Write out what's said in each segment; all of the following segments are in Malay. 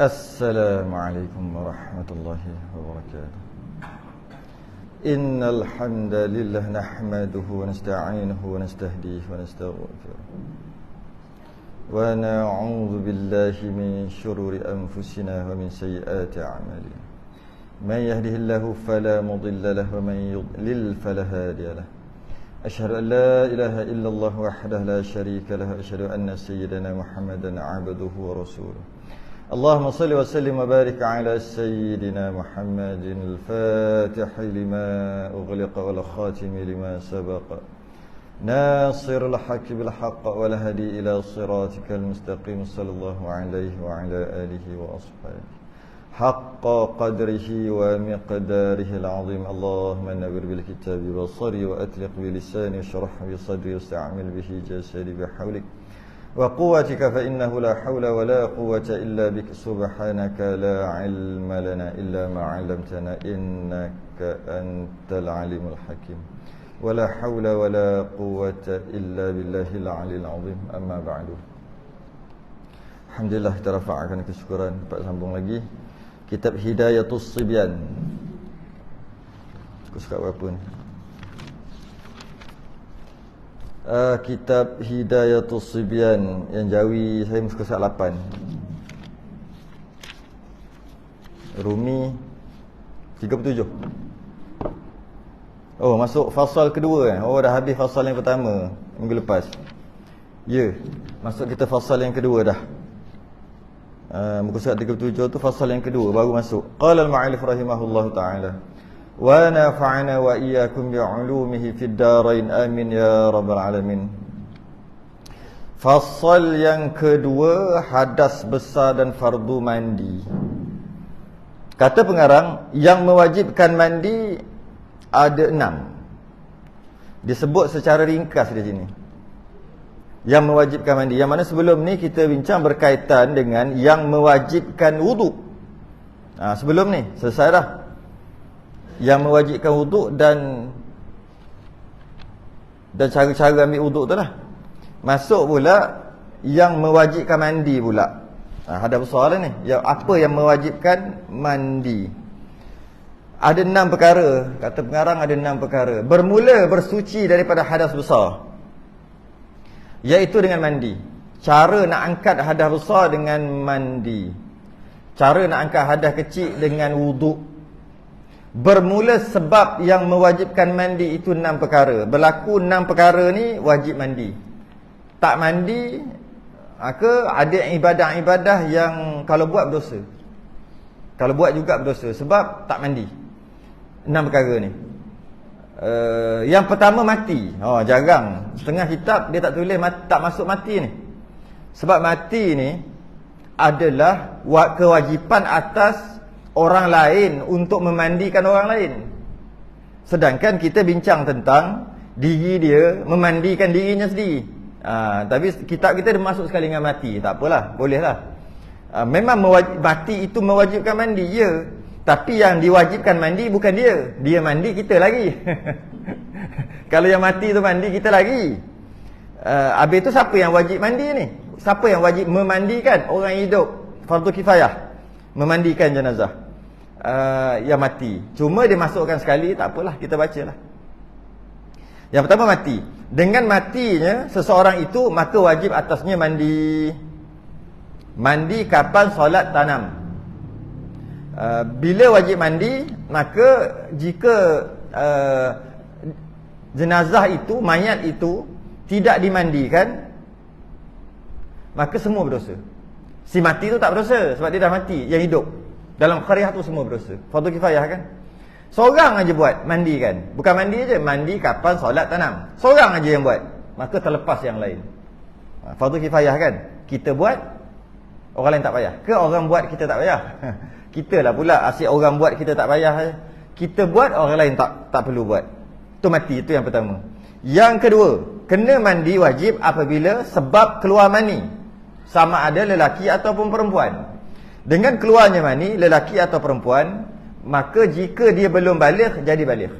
Assalamualaikum warahmatullahi wabarakatuh. Innal hamdalillah nahmaduhu wa nasta'inuhu wa nastahdihi wa nastaghfiruh. Wa na'udzu billahi min shururi anfusina wa min sayyiati a'malina. Man yahdihillahu fala mudilla lahu wa man yudlil fala hadiya lahu. Asyhadu an la ilaha illallah wahdahu la syarika lahu wa asyhadu anna sayyidana Muhammadan 'abduhu wa rasuluh. Allahumma salli wa sallim wa barik ala sayyidina Muhammadin al-Fatihi lima ughliqa wal khatimi lima sabaqa nasirul haqqi bil haqq wal hadi ila siratikal mustaqim sallallahu alaihi wa ala alihi wa ashabihi haqqa qadrihi wa miqdarihi al-azim. Allahumma nawwir bil kitabi basari wa atliq bi lisani shrah bi sadri wasta'mil bihi jasadi bi hawlik wa quwwatika fa innahu la hawla wa la quwwata illa bik subhanaka la ilma lana illa ma 'allamtana innaka antal alimul hakim wa la hawla wa la quwwata illa billahil 'aliyil 'azim. Amma ba'du. Alhamdulillah, kita rafa'kan kesyukuran. Dapat sambung lagi kitab Hidayatus Sibyan. Suka berapa ni? Kitab Hidayatus Sibyan yang Jawi saya muka surat 8. Rumi 37. Oh, masuk fasal kedua kan? Oh, dah habis fasal yang pertama minggu lepas. Ya, masuk kita fasal yang kedua dah. Muka surat 37 tu fasal yang kedua baru masuk. Qala al-mu'allif rahimahullahu ta'ala wa nafa'ana wa iyyakum bi'ulumihi fid darain amin ya rabbal alamin. Fasal yang kedua, hadas besar dan fardu mandi. Kata pengarang, yang mewajibkan mandi ada 6. Disebut secara ringkas di sini. Yang mewajibkan mandi. Yang mana sebelum ni kita bincang berkaitan dengan yang mewajibkan wuduk. Sebelum ni selesai dah yang mewajibkan wuduk dan cara-cara ambil wuduk tu lah. Masuk pula yang mewajibkan mandi pula. Ada persoalan ni. Apa yang mewajibkan mandi? Ada 6 perkara. Kata pengarang ada 6 perkara. Bermula bersuci daripada hadas besar, iaitu dengan mandi. Cara nak angkat hadas besar dengan mandi. Cara nak angkat hadas kecil dengan wuduk. Bermula sebab yang mewajibkan mandi itu 6 perkara. Berlaku 6 perkara ni wajib mandi. Tak mandi, maka ada ibadah-ibadah yang kalau buat berdosa. Kalau buat juga berdosa sebab tak mandi. 6 perkara ni. Yang pertama mati. Jarang. Setengah kitab dia tak tulis tak masuk mati ni. Sebab mati ni adalah kewajipan atas orang lain untuk memandikan orang lain. Sedangkan kita bincang tentang diri dia memandikan dirinya sendiri. Tapi kitab kita dia masuk sekali dengan mati. Tak apalah, bolehlah. Memang mati itu mewajibkan mandi, ya. Tapi yang diwajibkan mandi bukan dia. Dia mandi, kita lagi. Kalau yang mati tu mandi, kita lagi. Habis tu siapa yang wajib mandi ni? Siapa yang wajib memandikan? Orang hidup, fardu kifayah, memandikan jenazah yang mati. Cuma dia masukkan sekali, tak apalah, kita bacalah. Yang pertama mati. Dengan matinya seseorang itu, maka wajib atasnya mandi. Mandi kapan solat tanam. Bila wajib mandi? Maka jika jenazah itu, mayat itu tidak dimandikan, maka semua berdosa. Si mati tu tak berdosa sebab dia dah mati. Yang hidup dalam qariyah tu semua berdosa. Fardu kifayah kan. Seorang aja buat, mandi kan. Bukan mandi aja, mandi kapan solat tanam. Seorang aja yang buat, maka terlepas yang lain. Fardu kifayah kan. Kita buat, orang lain tak payah. Ke orang buat kita tak payah? Kita lah pula asyik orang buat kita tak payah. Kita buat, orang lain tak perlu buat. Tu mati, itu yang pertama. Yang kedua, kena mandi wajib apabila sebab keluar mani, sama ada lelaki ataupun perempuan. Dengan keluarnya mani, lelaki atau perempuan, maka jika dia belum baligh, jadi baligh.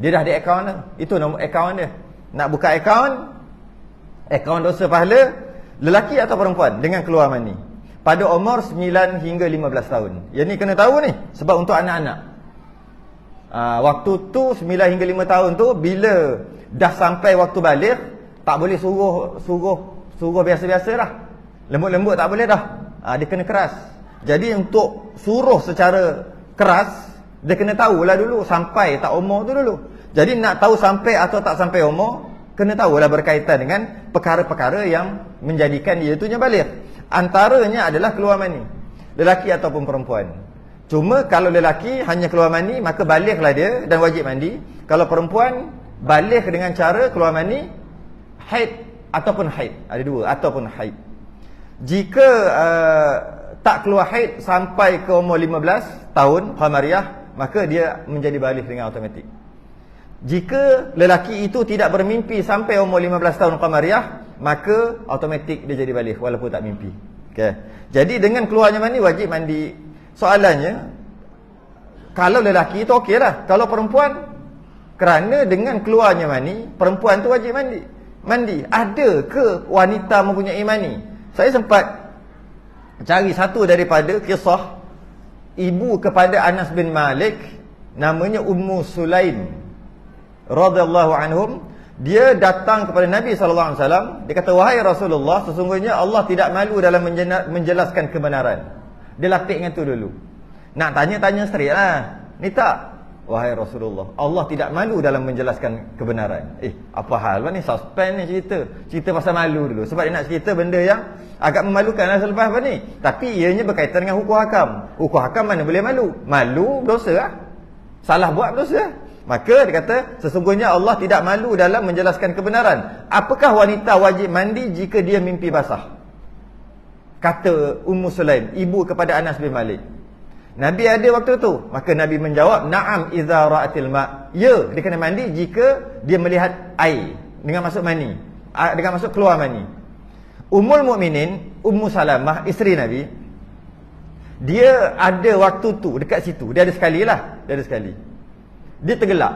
Dia dah ada akaun dah. Itu nombor akaun dia. Nak buka akaun dosa pahala, lelaki atau perempuan dengan keluar mani. pada umur 9 hingga 15 tahun. Yang ni kena tahu ni, sebab untuk anak-anak. Waktu tu 9 hingga 5 tahun tu, bila dah sampai waktu balik, tak boleh suruh biasa-biasa dah. Lembut-lembut tak boleh dah. Dia kena keras. Jadi untuk suruh secara keras, dia kena tahulah dulu sampai tak umur tu dulu. Jadi nak tahu sampai atau tak sampai umur, kena tahulah berkaitan dengan perkara-perkara yang menjadikan dia tu balik. Antaranya adalah keluar mani, lelaki ataupun perempuan. Cuma kalau lelaki hanya keluar mani, maka baliklah dia dan wajib mandi. Kalau perempuan, balik dengan cara keluar mani haid ataupun haid. Ada dua, ataupun haid. Jika tak keluar haid sampai ke umur 15 tahun qamariyah, maka dia menjadi balik dengan automatik. Jika lelaki itu tidak bermimpi sampai umur 15 tahun qamariyah, maka automatik dia jadi balik walaupun tak mimpi. Okay. Jadi dengan keluarnya mani, wajib mandi. Soalannya, kalau lelaki itu okey lah. Kalau perempuan, kerana dengan keluarnya mani, perempuan tu wajib mandi. Ada ke wanita mempunyai mani? Saya sempat cari satu daripada kisah ibu kepada Anas bin Malik, namanya Ummu Sulaim radhiyallahu anhum. Dia datang kepada Nabi SAW. Dia kata, wahai Rasulullah, sesungguhnya Allah tidak malu dalam menjelaskan kebenaran. Dia lapik dengan tu dulu. Nak tanya straight lah. Ni tak, wahai Rasulullah, Allah tidak malu dalam menjelaskan kebenaran. Apa hal ni? Suspend ni cerita pasal malu dulu. Sebab dia nak cerita benda yang agak memalukan lah selepas apa ni. Tapi ianya berkaitan dengan hukum hakam. Hukum hakam mana boleh malu? Malu berdosa lah. Salah buat berdosa lah. Maka dia kata, sesungguhnya Allah tidak malu dalam menjelaskan kebenaran. Apakah wanita wajib mandi jika dia mimpi basah? Kata Ummu Sulaim, ibu kepada Anas bin Malik. Nabi ada waktu tu. Maka Nabi menjawab, na'am idza ra'atil ma'. Ya, dia kena mandi jika dia melihat air dengan masuk mani, dengan masuk keluar mani. Ummul Mukminin, Ummu Salamah, isteri Nabi, dia ada waktu tu dekat situ. Dia ada sekali lah. Dia tergelak.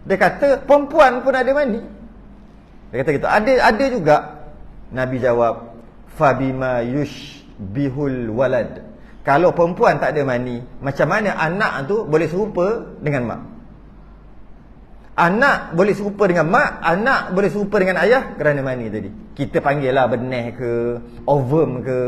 Dia kata, perempuan pun ada mani. Dia kata gitu. Ada juga. Nabi jawab, fabima yushbihul walad. Kalau perempuan tak ada mani, macam mana anak tu boleh serupa dengan mak? Anak boleh serupa dengan mak, anak boleh serupa dengan ayah kerana mani tadi. Kita panggil lah benih ke, ovum ke,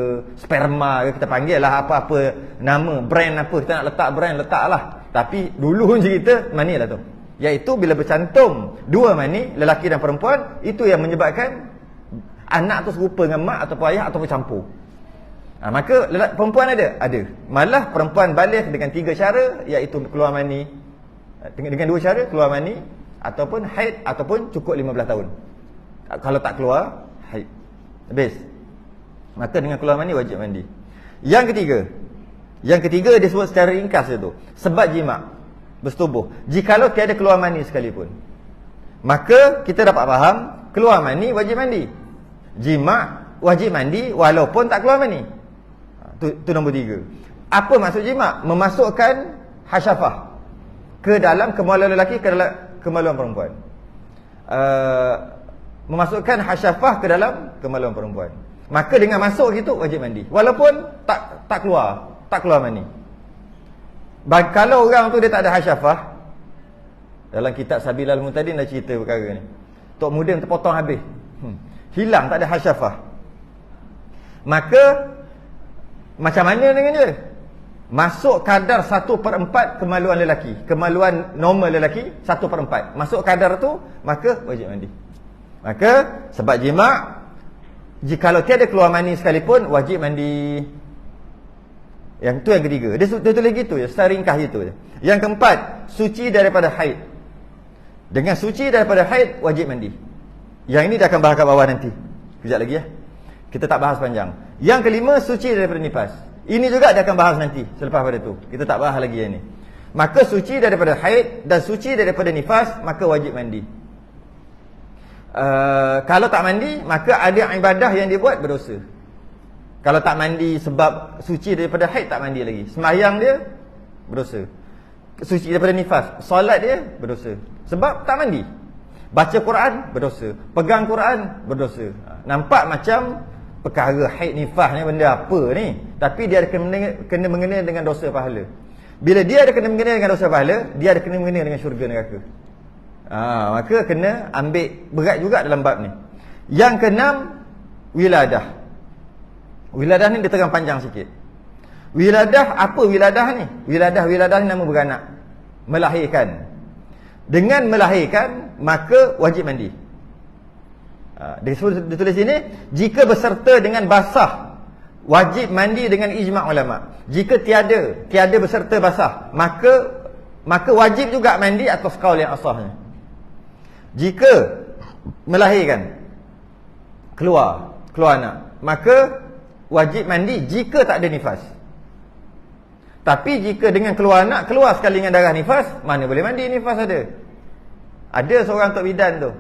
sperma ke, kita panggil lah apa-apa nama, brand apa, kita nak letak brand, letak lah. Tapi dulu cerita mani lah tu. Iaitu bila bercantum dua mani, lelaki dan perempuan, itu yang menyebabkan anak tu serupa dengan mak ataupun ayah ataupun campur. Maka perempuan ada. Malah perempuan balik dengan 3 cara, iaitu keluar mani, dengan 2 cara, keluar mani ataupun haid ataupun cukup 15 tahun. Kalau tak keluar, haid. Habis. Maka dengan keluar mani wajib mandi. Yang ketiga dia sebut secara ringkas itu, sebab jima' bersetubuh. Jikalau tiada keluar mani sekalipun, maka kita dapat faham keluar mani wajib mandi. Jima' wajib mandi walaupun tak keluar mani. Itu nombor 3. Apa maksud jima'? Memasukkan hasyafah ke dalam kemaluan lelaki, ke dalam kemaluan perempuan. Memasukkan hasyafah ke dalam kemaluan perempuan. Maka dengan masuk gitu wajib mandi. Walaupun tak keluar mani. Kalau orang tu dia tak ada hasyafah, dalam kitab Sabilal Muntadin dah cerita perkara ni. Tok Mudim terpotong habis. Hilang, tak ada hasyafah. Maka macam mana dengan dia? Masuk kadar 1/4 kemaluan lelaki. Kemaluan normal lelaki 1/4. Masuk kadar tu, maka wajib mandi. Maka sebab jima', jikalau tiada keluar mani sekalipun, wajib mandi. Yang tu yang ketiga. Dia tulis gitu je, secara ringkas gitu je. Yang keempat, suci daripada haid. Dengan suci daripada haid, wajib mandi. Yang ini dia akan bahas kat bawah nanti. Kejap lagi ya. Kita tak bahas panjang. Yang kelima, suci daripada nifas. Ini juga dia akan bahas nanti selepas pada tu. Kita tak bahas lagi yang ni. Maka suci daripada haid dan suci daripada nifas, maka wajib mandi. Kalau tak mandi, maka ada ibadah yang dia buat berdosa. Kalau tak mandi sebab suci daripada haid, tak mandi lagi, sembahyang dia berdosa. Suci daripada nifas, solat dia berdosa sebab tak mandi. Baca Quran berdosa, pegang Quran berdosa. Nampak macam perkara haid nifas ni benda apa ni, tapi dia ada kena mengena dengan dosa pahala. Bila dia ada kena mengena dengan dosa pahala, dia ada kena mengena dengan syurga neraka. Maka kena ambil berat juga dalam bab ni. Yang keenam, wiladah. Wiladah ni dia terang panjang sikit. Wiladah, apa wiladah ni? Wiladah ni nama beranak, melahirkan. Dengan melahirkan, maka wajib mandi. Dia tulis sini, jika berserta dengan basah, wajib mandi dengan ijma' ulama. Jika tiada berserta basah, maka wajib juga mandi atas kaul yang asahnya. Jika melahirkan, keluar anak, maka wajib mandi jika tak ada nifas. Tapi jika dengan keluar anak, keluar sekali dengan darah nifas, mana boleh mandi, nifas ada. Ada seorang tok bidan tu,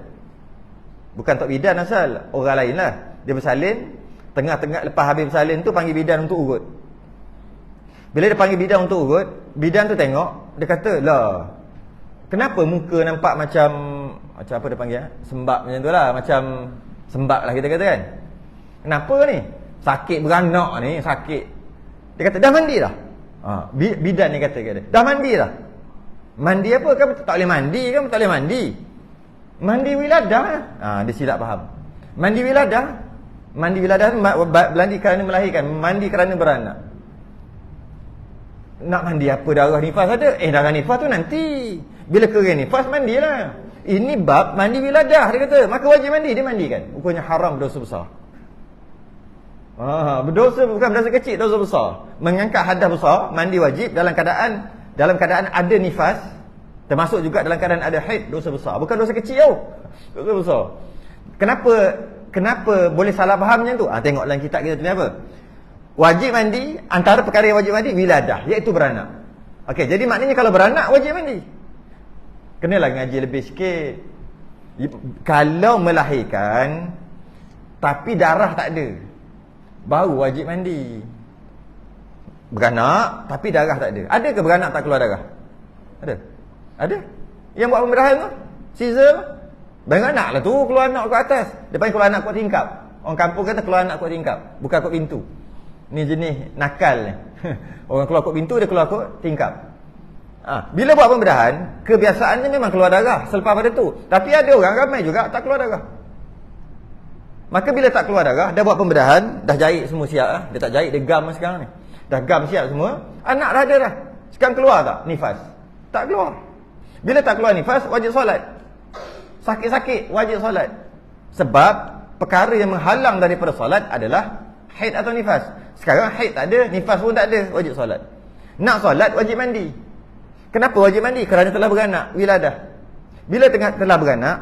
bukan tok bidan asal, orang lain lah. Dia bersalin, tengah-tengah lepas habis bersalin tu panggil bidan untuk urut. Bila dia panggil bidan untuk urut, bidan tu tengok, dia kata, lah, kenapa muka nampak macam apa dia panggil, sembab macam tu lah, macam sembab lah kita kata kan. Kenapa ni? Sakit beranak ni, sakit. Dia kata, dah mandi dah? Bidan ni kata dia, dah mandi dah? Mandi apa? Kamu tak boleh mandi, kamu tak boleh mandi. Mandi wiladah. Dia silap faham. Mandi wiladah mandi kerana melahirkan, mandi kerana beranak. Nak mandi apa darah nifas ada? Darah nifas tu nanti. Bila kering nifas, mandilah. Ini bab mandi wiladah, dia kata. Maka wajib mandi, dia mandikan. Rupanya haram, berdosa besar. Berdosa bukan berdosa kecil, dosa besar. Mengangkat hadas besar, mandi wajib dalam keadaan ada nifas, termasuk juga dalam keadaan ada haid, dosa besar. Bukan dosa kecil tau. Dosa besar. Kenapa boleh salah faham macam tu? Tengok dalam kitab kita tulis apa. Wajib mandi, antara perkara yang wajib mandi wiladah, iaitu beranak. Okey, jadi maknanya kalau beranak wajib mandi. Kenalah ngaji lebih sikit. Kalau melahirkan tapi darah tak ada, baru wajib mandi. Beranak tapi darah tak ada. Ada ke beranak tak keluar darah? Ada. Yang buat pembedahan tu, Caesar, beranak lah tu, keluar anak ke atas. Dia panggil keluar anak kuat tingkap. Orang kampung kata keluar anak kuat tingkap, bukan kuat pintu. Ni jenis nakal ni. Orang keluar kuat pintu, dia keluar kuat tingkap. Bila buat pembedahan, kebiasaannya memang keluar darah selepas pada tu. Tapi ada orang ramai juga tak keluar darah. Maka bila tak keluar darah, dah buat pembedahan, dah jahit semua siap lah. Dia tak jahit, dia gam sekarang ni. Dah gam siap semua, anak dah ada dah. Sekarang keluar tak nifas? Tak keluar. Bila tak keluar nifas, wajib solat. Sakit-sakit, wajib solat. Sebab perkara yang menghalang daripada solat adalah haid atau nifas. Sekarang haid tak ada, nifas pun tak ada, wajib solat. Nak solat, wajib mandi. Kenapa wajib mandi? Kerana telah beranak, wiladah. Bila telah beranak,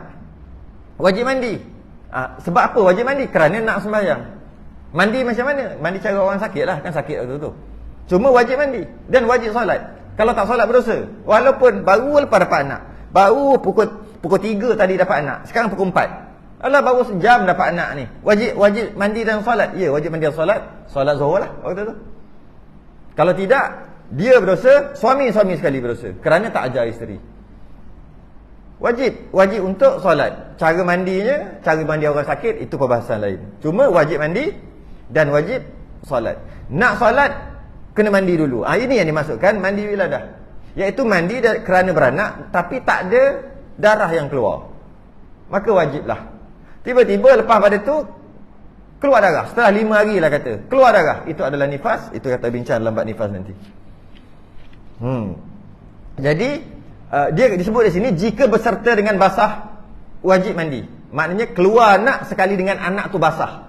wajib mandi. Sebab apa wajib mandi? Kerana nak sembahyang. Mandi macam mana? Mandi cara orang sakit lah, kan sakit waktu tu. Cuma wajib mandi dan wajib solat. Kalau tak solat berdosa. Walaupun baru lepas dapat anak, baru pukul 3 tadi dapat anak, sekarang pukul 4. Alah, baru sejam dapat anak ni. Wajib mandi dan solat. Ya, wajib mandi dan solat. Solat zuhur lah waktu tu. Kalau tidak, dia berdosa, suami sekali berdosa kerana tak ajar isteri. Wajib untuk solat. Cara mandi orang sakit itu perbahasan lain. Cuma wajib mandi dan wajib solat. Nak solat kena mandi dulu. Ini yang dimasukkan mandi wiladah, iaitu mandi kerana beranak tapi tak ada darah yang keluar. Maka wajiblah. Tiba-tiba lepas pada tu keluar darah. Setelah 5 hari lah kata, keluar darah. Itu adalah nifas. Itu kata bincang dalam bab nifas nanti. Jadi dia disebut di sini, jika berserta dengan basah wajib mandi. Maknanya keluar anak sekali dengan anak tu basah,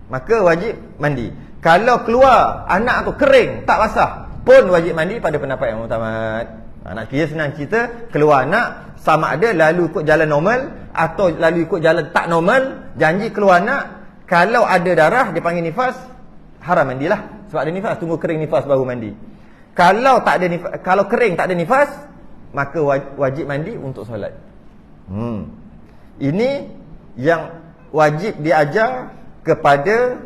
maka wajib mandi. Kalau keluar anak tu kering tak basah pun wajib mandi pada pendapat yang muktamad. Nak kira senang cerita, keluar anak sama ada lalu ikut jalan normal atau lalu ikut jalan tak normal, janji keluar anak, kalau ada darah dia panggil nifas, haram mandilah. Sebab ada nifas, tunggu kering nifas baru mandi. Kalau tak ada nifas, kalau kering tak ada nifas, maka wajib mandi untuk solat. Ini yang wajib diajar kepada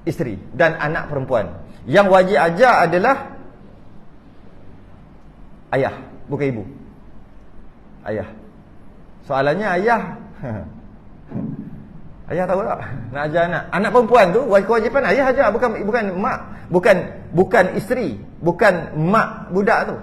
isteri dan anak perempuan. Yang wajib ajar adalah ayah, bukan ibu. Ayah. Soalannya ayah Ayah tahu tak? Nak ajar anak. Anak perempuan tu kewajipan ayah ajar, bukan mak, bukan isteri, bukan mak budak tu.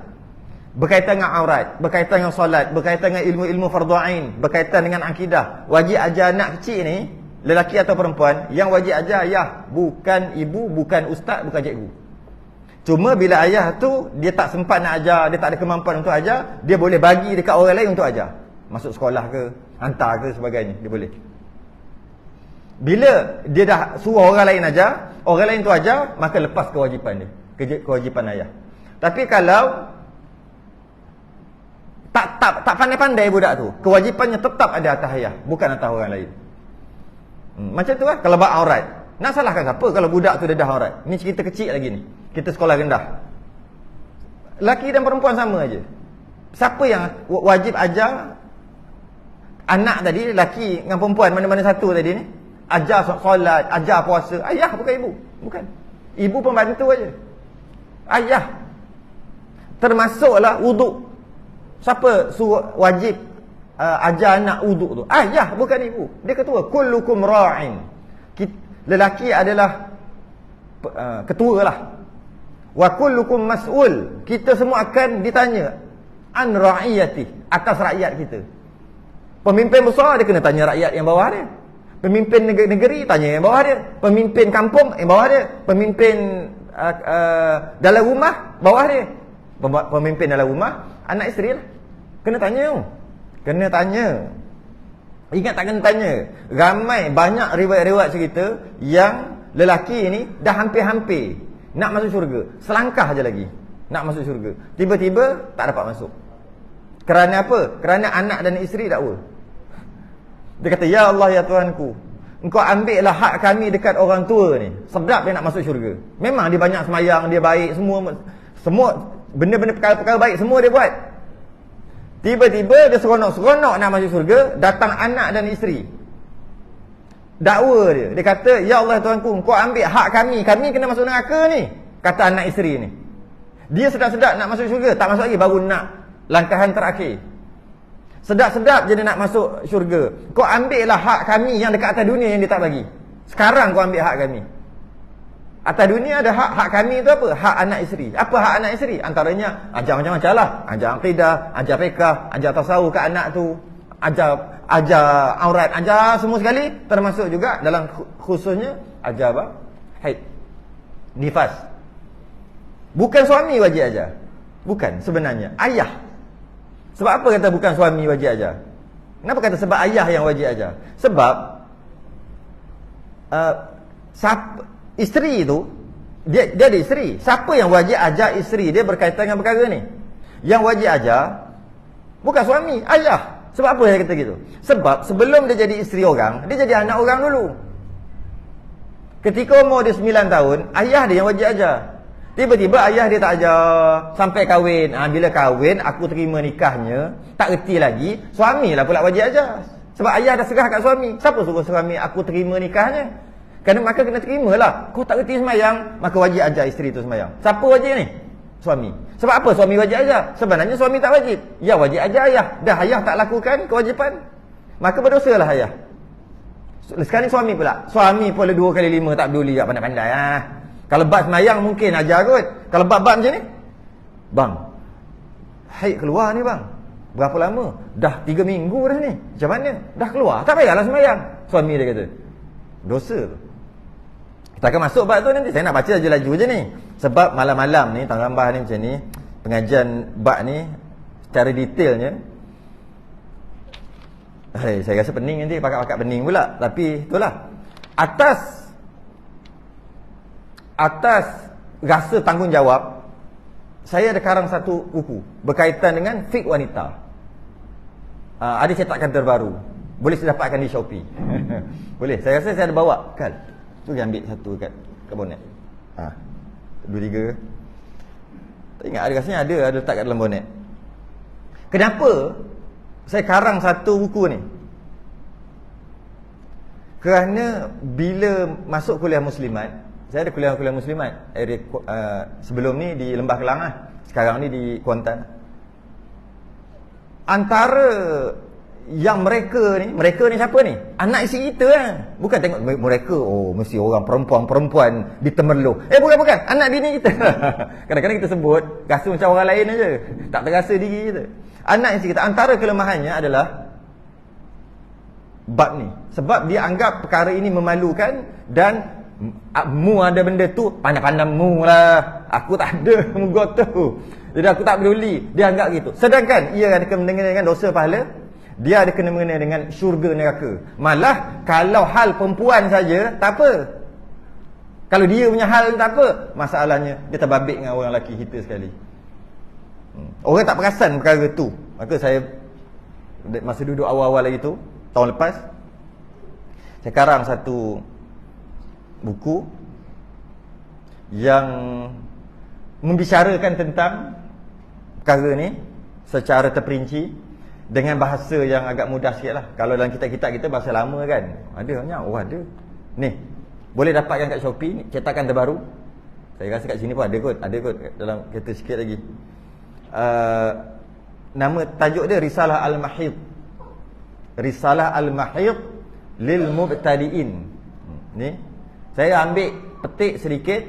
Berkaitan dengan aurat, berkaitan dengan solat, berkaitan dengan ilmu-ilmu fardu ain, berkaitan dengan akidah. Wajib ajar anak kecil ni, lelaki atau perempuan, yang wajib ajar ayah, bukan ibu, bukan ustaz, bukan cikgu. Cuma bila ayah tu dia tak sempat nak ajar, dia tak ada kemampuan untuk ajar, dia boleh bagi dekat orang lain untuk ajar. Masuk sekolah ke, hantar ke sebagainya, dia boleh. Bila dia dah suruh orang lain ajar, orang lain tu ajar, maka lepas kewajipan dia, kewajipan ayah. Tapi kalau tak pandai-pandai budak tu, kewajipannya tetap ada atas ayah, bukan atas orang lain. Macam tu lah kalau bab aurat. Nak salahkan siapa kalau budak tu dah aurat? Ni cerita kecil lagi ni. Kita sekolah rendah. Laki dan perempuan sama aja. Siapa yang wajib ajar anak tadi, laki dengan perempuan, mana-mana satu tadi ni? Ajar solat, ajar puasa. Ayah, bukan ibu. Bukan. Ibu pembantu aja. Ayah. Termasuklah wuduk. Siapa suruh wajib ajar anak wuduk tu? Ayah, bukan ibu. Dia ketua. Kullukum ra'in. Lelaki adalah ketua lah. Wa kullukum mas'ul. Kita semua akan ditanya an ra'iyati, atas rakyat kita. Pemimpin besar dia kena tanya rakyat yang bawah dia. Pemimpin negeri tanya yang bawah dia. Pemimpin kampung yang bawah dia. Pemimpin dalam rumah bawah dia. Pemimpin dalam rumah anak isteri lah. Kena tanya. Kena tanya. Ingat tak kena tanya. Ramai banyak riwayat-riwayat cerita yang lelaki ni dah hampir-hampir nak masuk syurga. Selangkah je lagi nak masuk syurga. Tiba-tiba tak dapat masuk. Kerana apa? Kerana anak dan isteri dakwa. Dia kata, ya Allah, ya Tuhanku, Engkau ambillah hak kami dekat orang tua ni. Sedap dia nak masuk syurga. Memang dia banyak semayang, dia baik, semua benda-benda perkara-perkara baik semua dia buat. Tiba-tiba dia seronok-seronok nak masuk syurga, datang anak dan isteri. Dakwa dia. Dia kata, ya Allah, Tuhanku, Engkau ambil hak kami kena masuk neraka ni. Kata anak isteri ni. Dia sedap-sedap nak masuk syurga, tak masuk lagi, baru nak langkahan terakhir. Sedap-sedap je dia nak masuk syurga. Kau ambillah hak kami yang dekat atas dunia yang dia tak bagi. Sekarang kau ambil hak kami. Atas dunia ada hak kami tu apa? Hak anak isteri. Apa hak anak isteri? Antaranya ajar macam-macam lah. Ajar akidah, ajar fiqh, ajar tasawuf ke anak tu. Ajar aurat, ajar semua sekali. Termasuk juga dalam khususnya ajar apa? Haid, nifas. Bukan suami wajib ajar. Bukan sebenarnya. Ayah. Sebab apa kata bukan suami wajib ajar? Kenapa kata sebab ayah yang wajib ajar? Sebab isteri tu dia ada isteri. Siapa yang wajib ajar isteri dia berkaitan dengan perkara ni? Yang wajib ajar bukan suami, ayah. Sebab apa saya kata gitu? Sebab sebelum dia jadi isteri orang, dia jadi anak orang dulu. Ketika umur dia 9 tahun, ayah dia yang wajib ajar. Tiba-tiba ayah dia tak ajar sampai kahwin. Bila kahwin, aku terima nikahnya, tak reti lagi, suamilah pula wajib ajar. Sebab ayah dah serah kat suami. Siapa suruh suami aku terima nikahnya? Maka kena terimalah. Kau tak reti semayang, maka wajib ajar isteri tu semayang. Siapa wajib ni? Suami. Sebab apa suami wajib ajar? Sebenarnya suami tak wajib. Ya wajib ajar ayah. Dah ayah tak lakukan kewajipan, maka berdosalah ayah. Sekarang ni suami pula. Suami pula 2 kali 5 tak peduli, tak pandai-pandai lah. Kalau bab semayang mungkin ajar kot. Kalau bab-bab macam ni, bang, haid keluar ni bang, berapa lama? Dah 3 minggu dah ni. Macam mana? Dah keluar, tak payahlah semayang. Suami dia kata, dosa tu. Kita akan masuk bab tu nanti. Saya nak baca je laju je ni. Sebab malam-malam ni, Tuan Rambah ni macam ni, pengajian bab ni secara detailnya, saya rasa pening nanti, pakat-pakat pening pula. Tapi itulah, atas rasa tanggungjawab, saya ada karang satu buku berkaitan dengan fiqh wanita. Ada cetakan terbaru, boleh saya dapatkan di Shopee. Boleh, saya rasa saya ada bawa. Kal, tu dia ambil satu kat bonet. 2-3. Tak ingat, ada rasanya ada letak kat dalam bonet. Kenapa saya karang satu buku ni? Kerana bila masuk kuliah muslimat, saya ada kuliah muslimat sebelum ni di Lembah Kelang lah. Sekarang ni di Kuantan. Antara mereka ni siapa ni? Anak isteri kita lah. Bukan tengok mereka, oh mesti orang perempuan ditemerloh. Bukan, anak bini kita. Kadang-kadang kita sebut rasa macam orang lain aja, tak terasa diri kita. Anak isteri kita, antara kelemahannya adalah bab ni. Sebab dia anggap perkara ini memalukan dan mu ada benda tu, pandang-pandang mu lah. Aku tak ada muka tu. Jadi aku tak peduli. Dia anggap gitu. Sedangkan ia ada kena-mengena dengan dosa pahala, dia ada kena-mengena dengan syurga neraka. Malah kalau hal perempuan saja tak apa. Kalau dia punya hal tak apa, masalahnya dia terbabit dengan orang lelaki kita sekali. Orang tak perasan perkara tu. Maka saya masa duduk awal-awal lagi tu, tahun lepas, saya karang satu buku yang membicarakan tentang perkara ni secara terperinci dengan bahasa yang agak mudah sikit lah. Kalau dalam kitab-kitab kita bahasa lama kan, ada banyak. Ada ni, boleh dapatkan kat Shopee ni, cetakan terbaru. Saya rasa kat sini pun ada kot dalam kereta sikit lagi. Nama tajuk dia Risalah Al-Mahid. Risalah Al-Mahid lil Mubtadi'in. Ni saya ambil petik sedikit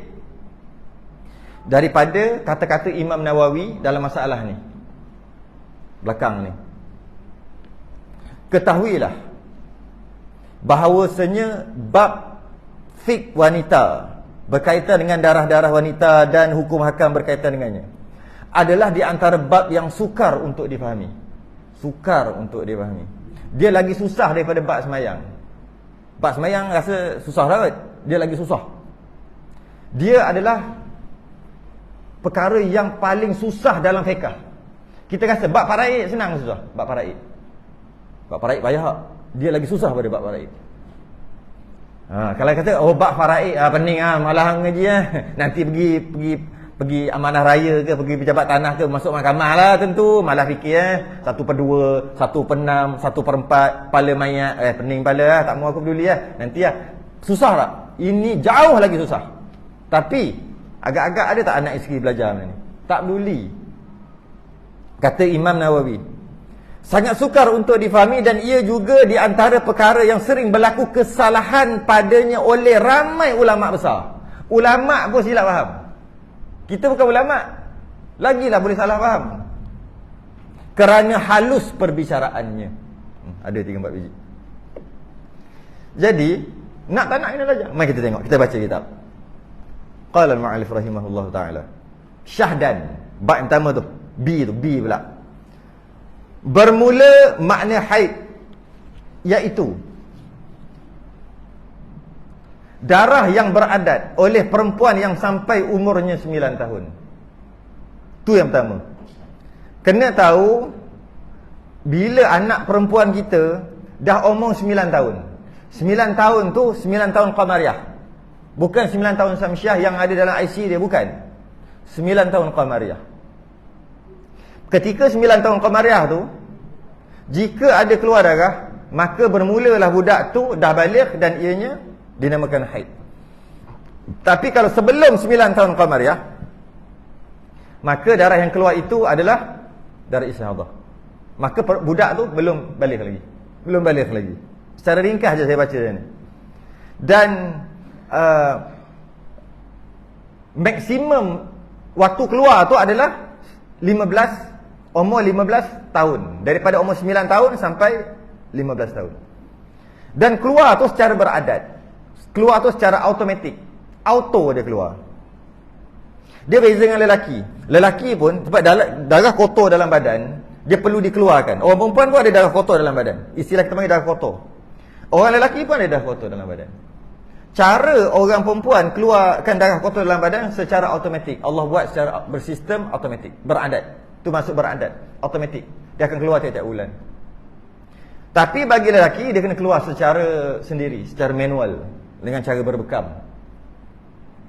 daripada kata-kata Imam Nawawi dalam masalah ni belakang ni. Ketahuilah bahawasanya bab fiqh wanita berkaitan dengan darah-darah wanita dan hukum hakam berkaitan dengannya adalah di antara bab yang sukar untuk difahami. Dia lagi susah daripada bab semayang. Bab semayang rasa susah lah. Dia lagi susah. Dia adalah perkara yang paling susah dalam fiqh. Kita rasa bab faraid senang susah. Bab faraid payah. Dia lagi susah pada bab faraid. Kalau kata bab faraid pening malah ngaji nanti pergi amanah raya ke, pergi pejabat tanah ke, masuk mahkamah lah tentu, malah fikir 1/2, 1/6, 1/4 kepala mayat, pening kepala lah, tak mau aku peduli lah. Nanti susah tak? Ini jauh lagi susah. Tapi agak-agak ada tak anak isteri belajar ni? Tak peduli. Kata Imam Nawawi, sangat sukar untuk difahami dan ia juga di antara perkara yang sering berlaku kesalahan padanya oleh ramai ulama besar. Ulama pun silap faham. Kita bukan ulama, lagilah boleh salah faham. Kerana halus perbicaraannya. Ada 3-4 biji. Jadi nak tak nak kena belajar. Mari kita tengok, kita baca kitab. Qala al-mu'allif rahimahullah ta'ala. Syahdan, bab yang pertama tu, B pula. Bermula makna haid, iaitu darah yang beradat oleh perempuan yang sampai umurnya 9 tahun. Tu yang pertama. Kena tahu bila anak perempuan kita dah umur 9 tahun. 9 tahun tu 9 tahun Qamariyah. Bukan 9 tahun Samsiah yang ada dalam IC dia, bukan. 9 tahun Qamariyah. Ketika 9 tahun Qamariyah tu, jika ada keluar darah, maka bermulalah budak tu dah baligh dan ianya dinamakan haid. Tapi kalau sebelum 9 tahun Qamariyah, maka darah yang keluar itu adalah darah istihadah. Maka budak tu belum baligh lagi. Secara ringkas je saya baca dia ni. Dan maksimum waktu keluar tu adalah umur 15 tahun. Daripada umur 9 tahun sampai 15 tahun. Dan keluar tu secara beradat. Keluar tu secara automatik. Auto dia keluar. Dia beza dengan lelaki. Lelaki pun sebab darah kotor dalam badan, dia perlu dikeluarkan. Orang perempuan pun ada darah kotor dalam badan. Istilah kita panggil darah kotor. Orang lelaki pun ada darah kotor dalam badan. Cara orang perempuan keluarkan darah kotor dalam badan secara automatik. Allah buat secara bersistem automatik, beradat. Itu masuk beradat, automatik. Dia akan keluar tiap-tiap bulan. Tapi bagi lelaki, dia kena keluar secara sendiri, secara manual, dengan cara berbekam.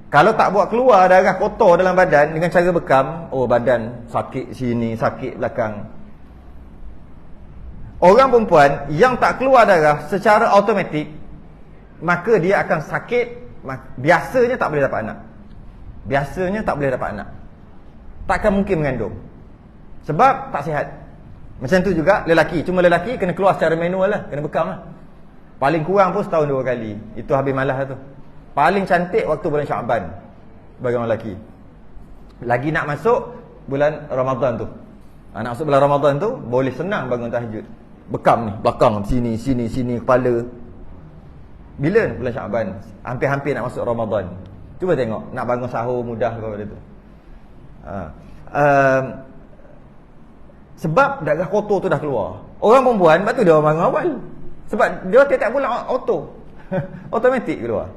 Kalau tak buat keluar darah kotor dalam badan dengan cara bekam, badan sakit sini, sakit belakang. Orang perempuan yang tak keluar darah secara automatik, maka dia akan sakit. Biasanya tak boleh dapat anak. Takkan mungkin mengandung. Sebab tak sihat. Macam tu juga lelaki. Cuma lelaki kena keluar secara manual lah, kena bekam lah. Paling kurang pun setahun 2 kali. Itu habis malas tu. Paling cantik waktu bulan Syaban bagi orang lelaki. Lagi nak masuk bulan Ramadan tu. Nak masuk bulan Ramadan tu boleh senang bangun tahajud. Bekam ni, belakang sini kepala. Bila bulan Syaban? Hampir-hampir nak masuk Ramadan. Cuba tengok, nak bangun sahur mudah ke pada tu. Sebab darah kotor tu dah keluar. Orang perempuan lepas tu dia bangun awal. Sebab dia tiap-tiap bulan auto. Automatik keluar.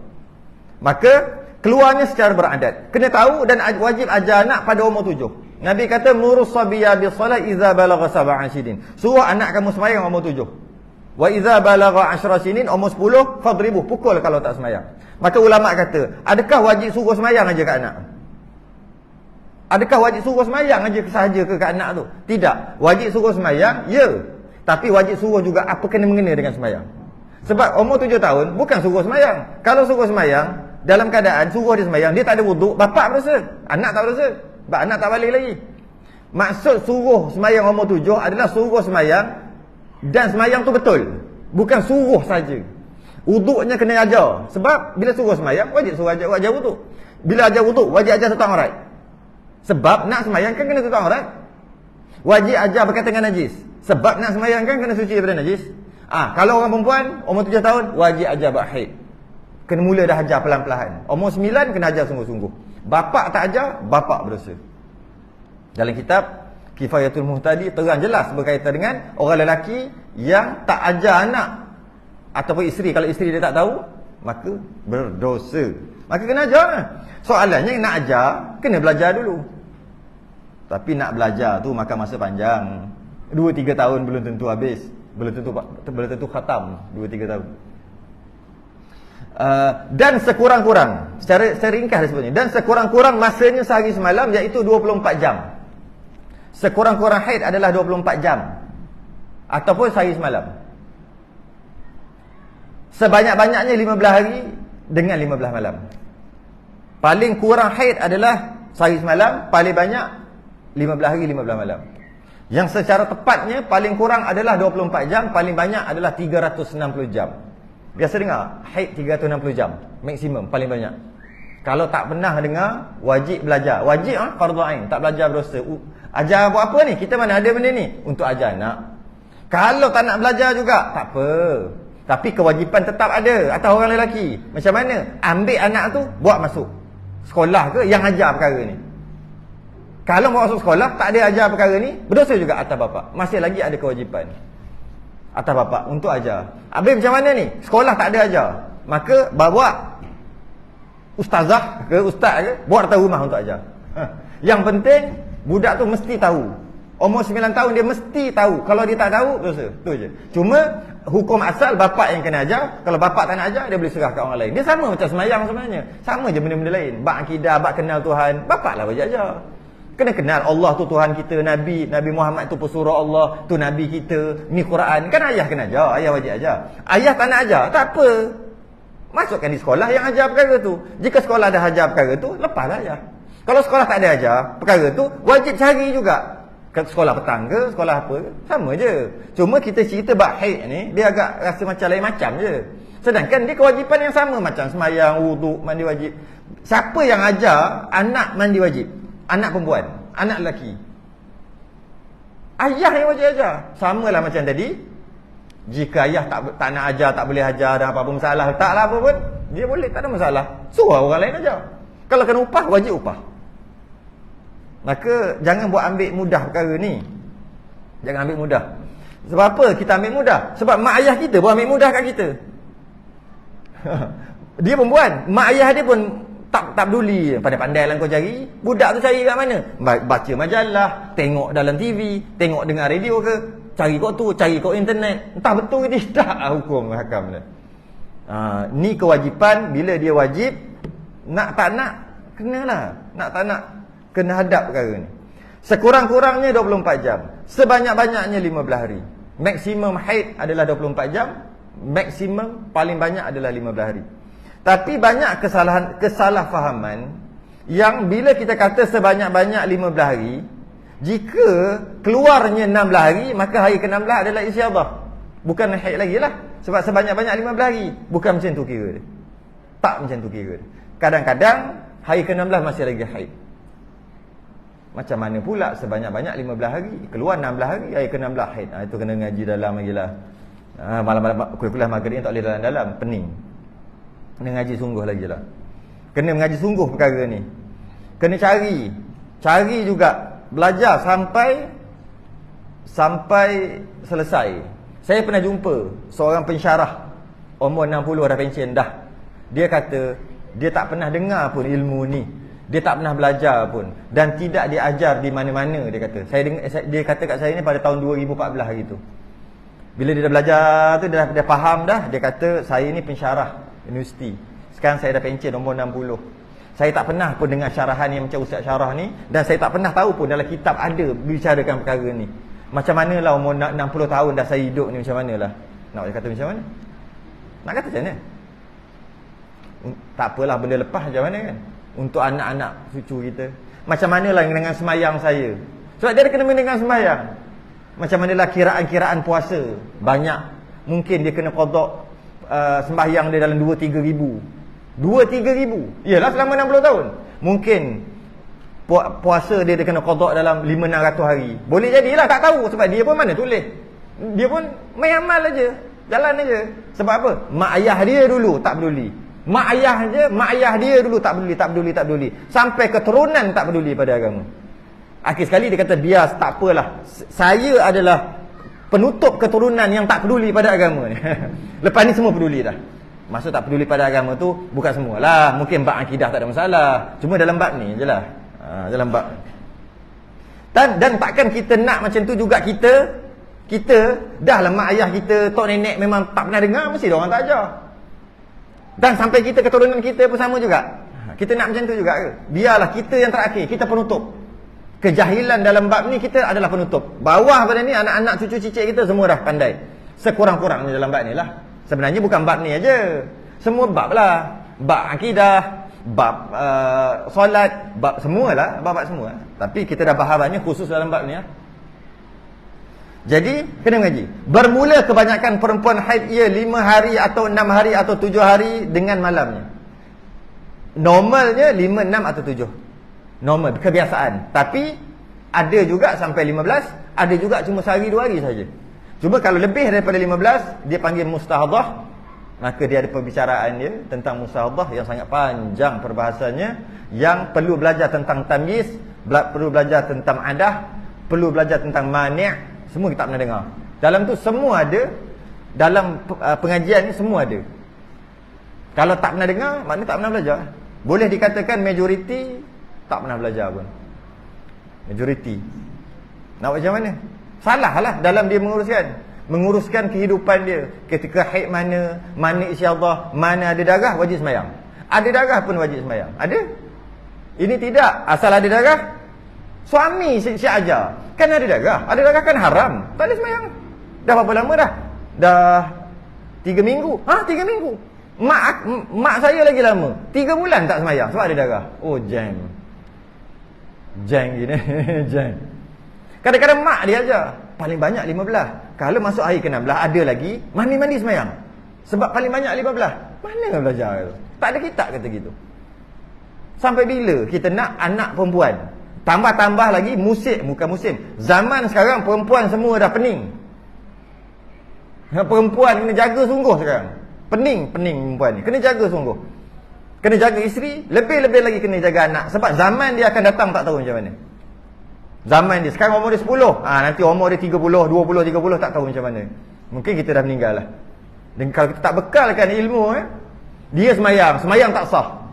Maka keluarnya secara beradat. Kena tahu dan wajib ajar anak pada umur 7. Nabi kata murus sabiyya bis salat idza balagha 7 sinin. Suruh anak kamu sembahyang umur 7. Wa idza balagha 10 sinin umur 10 fadribuh, pukul kalau tak sembahyang. Maka ulama kata, adakah wajib suruh sembahyang aja kat anak? Adakah wajib suruh sembahyang aja sahaja ke kat anak tu? Tidak. Wajib suruh sembahyang, ya. Tapi wajib suruh juga apa kena mengena dengan sembahyang. Sebab umur 7 tahun bukan suruh sembahyang. Kalau suruh sembahyang, dalam keadaan suruh dia sembahyang, dia tak ada wuduk, bapak berdosa, anak tak berdosa. Sebab anak tak balik lagi. Maksud suruh sembahyang umur 7 adalah suruh sembahyang dan sembahyang tu betul. Bukan suruh saja. Wuduknya kena ajar. Sebab bila suruh sembahyang wajib suruh ajar wuduk. Bila ajar wuduk wajib ajar tutup aurat. Sebab nak sembahyang kan kena tutup aurat. Wajib ajar berkaitan dengan najis. Sebab nak sembahyang kan kena suci daripada najis. Kalau orang perempuan umur 7 tahun wajib ajar bab haid. Kena mula dah ajar pelan-pelan. Umur 9 kena ajar sungguh-sungguh. Bapak tak ajar, bapak berdosa. Dalam kitab Kifayatul Muhtadi terang jelas berkaitan dengan orang lelaki yang tak ajar anak ataupun isteri. Kalau isteri dia tak tahu, maka berdosa. Maka kena ajar. Soalannya nak ajar, kena belajar dulu. Tapi nak belajar tu makan masa panjang. 2-3 tahun belum tentu habis. Belum tentu khatam 2-3 tahun. Dan sekurang-kurang, secara ringkas dia sebutnya, dan sekurang-kurang masanya sehari semalam iaitu 24 jam. Sekurang-kurang haid adalah 24 jam ataupun sehari semalam. Sebanyak-banyaknya 15 hari dengan 15 malam. Paling kurang haid adalah sehari semalam, paling banyak 15 hari 15 malam. Yang secara tepatnya paling kurang adalah 24 jam, paling banyak adalah 360 jam. Biasa dengar haid 360 jam maksimum, paling banyak. Kalau tak pernah dengar, wajib belajar. Wajib fardhu ain, tak belajar berdosa. Ajar buat apa ni? Kita mana ada benda ni? Untuk ajar anak. Kalau tak nak belajar juga, tak apa. Tapi kewajipan tetap ada atas orang lelaki. Macam mana? Ambil anak tu, buat masuk sekolah ke yang ajar perkara ni. Kalau mau masuk sekolah, tak ada ajar perkara ni, berdosa juga atas bapa. Masih lagi ada kewajipan atas bapa untuk ajar. Habis macam mana ni? Sekolah tak ada ajar. Maka bawa ustazah ke ustaz ke, buat datang rumah untuk ajar. Yang penting budak tu mesti tahu. Umur 9 tahun dia mesti tahu. Kalau dia tak tahu, dosa. Tu je. Cuma hukum asal bapak yang kena ajar. Kalau bapak tak nak ajar, dia boleh serah kat orang lain. Dia sama macam semayang sebenarnya. Sama je benda-benda lain. Bab akidah, bab kenal Tuhan, bapak lah wajib ajar. Kena kenal Allah tu Tuhan kita, Nabi Muhammad tu pesuruh Allah, tu Nabi kita, ni Quran. Kan ayah kena ajar, ayah wajib ajar. Ayah tak nak ajar, tak apa. Masukkan di sekolah yang ajar perkara tu. Jika sekolah dah ajar perkara tu, lepaslah ajar. Kalau sekolah tak ada ajar perkara tu, wajib cari juga. Sekolah petang ke, sekolah apa ke, sama je. Cuma kita cerita bab haid ni, dia agak rasa macam lain macam je. Sedangkan dia kewajipan yang sama macam sembahyang, wuduk, mandi wajib. Siapa yang ajar anak mandi wajib? Anak perempuan, anak lelaki. Ayah yang wajib ajar. Samalah macam tadi. Jika ayah tak nak ajar, tak boleh ajar, dan apa-apa masalah, taklah apa pun, dia boleh, tak ada masalah. Suruh orang lain ajar. Kalau kena upah, wajib upah. Maka jangan buat ambil mudah perkara ni. Jangan ambil mudah. Sebab apa kita ambil mudah? Sebab mak ayah kita pun ambil mudah kat kita. Dia perempuan, mak ayah dia pun tak peduli. Pandai-pandai lah kau cari. Budak tu cari kat mana? Baca majalah, tengok dalam TV, tengok dengar radio ke, cari kat tu, cari kat internet. Entah betul ke tidak hukum hakam dia. Ni kewajipan. Bila dia wajib, nak tak nak, kenalah. Nak tak nak, kena hadap perkara ni. Sekurang-kurangnya 24 jam. Sebanyak-banyaknya 15 hari. Maksimum haid adalah 24 jam. Maksimum paling banyak adalah 15 hari. Tapi banyak kesalahfahaman yang bila kita kata sebanyak-banyak 15 hari, Jika keluarnya 16 hari, maka hari ke-16 adalah istiadah. Bukan haid lagi lah. Sebab sebanyak-banyak 15 hari. Bukan macam tu kira dia. Tak macam tu kira dia. Kadang-kadang hari ke-16 masih lagi haid. Macam mana pula sebanyak-banyak 15 hari, keluar 16 hari, hari ke-16 haid. Itu kena ngaji dalam lagi lah. Malam-malam kuliah maghrib tak boleh dalam-dalam, pening. Kena ngaji sungguh lagi lah. Kena mengaji sungguh perkara ni. Kena cari juga, belajar sampai selesai. Saya pernah jumpa seorang pensyarah umur 60 dah pencen dah. Dia kata dia tak pernah dengar pun ilmu ni. Dia tak pernah belajar pun dan tidak diajar di mana-mana, dia kata. Dia kata kat saya ni pada tahun 2014 hari tu. Bila dia dah belajar tu, dia dah faham dah. Dia kata saya ni pensyarah universiti. Sekarang saya dah pencen umur 60. Saya tak pernah pun dengar syarahan yang macam Ustaz Syarah ni, dan saya tak pernah tahu pun dalam kitab ada bicarakan perkara ni. Macam manalah umur 60 tahun dah saya hidup ni, macam manalah. Nak kata macam mana? Nak kata macam mana? Tak apalah, benda lepas macam mana kan? Untuk anak-anak cucu kita. Macam manalah dengan semayang saya. Sebab dia ada kena dengan semayang. Macam manalah kiraan-kiraan puasa. Banyak. Mungkin dia kena qada sembahyang dia dalam 2-3 ribu. 2-3 ribu. Yalah selama 60 tahun. Mungkin puasa dia kena qada dalam 500-600 hari. Boleh jadilah, tak tahu. Sebab dia pun mana tulis. Dia pun main amal aja. Jalan aja. Sebab apa? Mak ayah dia dulu tak peduli. Mak ayah dia dulu tak peduli. Sampai keturunan tak peduli pada agama. Akhir sekali dia kata, biar tak apalah. Saya adalah penutup keturunan yang tak peduli pada agama ni. Lepas ni semua peduli dah. Maksud tak peduli pada agama tu bukan semualah. Mungkin bab akidah tak ada masalah. Cuma dalam bab ni je lah. Dalam bab. Dan takkan kita nak macam tu juga kita dah lah mak ayah kita, tok nenek memang tak pernah dengar, mesti dia orang tak ajar. Dan sampai kita keturunan kita pun sama juga. Kita nak macam tu juga ke? Biarlah kita yang terakhir, kita penutup. Kejahilan dalam bab ni kita adalah penutup. Bawah pada ni anak-anak cucu cicit kita semua dah pandai. Sekurang-kurangnya dalam bab ni lah. Sebenarnya bukan bab ni aja. Semua bab lah. Bab akidah, bab solat, bab semualah, bab semua. Tapi kita dah bahasannya khusus dalam bab ni lah. Jadi kena mengaji. Bermula kebanyakan perempuan haid ia 5 hari atau 6 hari atau 7 hari dengan malamnya. Normalnya 5, 6 atau 7. Normal, kebiasaan. Tapi ada juga sampai 15, ada juga cuma sehari 2 hari saja. Cuma kalau lebih daripada 15, dia panggil mustahadah. Maka dia ada perbicaraan dia tentang mustahadah yang sangat panjang perbahasannya, yang perlu belajar tentang tamyiz, perlu belajar tentang adah, perlu belajar tentang mani'. Semua kita tak pernah dengar. Dalam tu semua ada. Dalam pengajian ni semua ada. Kalau tak pernah dengar, maknanya tak pernah belajar. Boleh dikatakan majoriti tak pernah belajar pun. Majoriti. Nak buat macam mana? Salah lah dalam dia menguruskan kehidupan dia. Ketika haid mana isyaddah, mana ada darah, wajib semayang. Ada darah pun wajib semayang. Ada? Ini tidak. Asal ada darah, suami si ajar. Kan ada darah. Ada darah kan haram. Tak boleh semayang. Dah berapa lama dah? Dah 3 minggu. 3 minggu. Mak saya lagi lama. 3 bulan tak semayang sebab ada darah. Oh, jang gini. Jang. Kadang-kadang mak dia ajar. Paling banyak 15. Kalau masuk hari ke-16 ada lagi mandi semayang. Sebab paling banyak 15. Mana nak belajar tu? Tak ada kitab kata gitu. Sampai bila kita nak anak perempuan? Tambah-tambah lagi bukan musim. Zaman sekarang perempuan semua dah pening. Perempuan kena jaga sungguh sekarang. Pening perempuan ni. Kena jaga sungguh. Kena jaga isteri, lebih-lebih lagi kena jaga anak. Sebab zaman dia akan datang tak tahu macam mana. Zaman dia, sekarang umur dia 10. Nanti umur dia 30, 20, 30 tak tahu macam mana. Mungkin kita dah meninggal lah. Dan kalau kita tak bekalkan ilmu, dia semayang tak sah.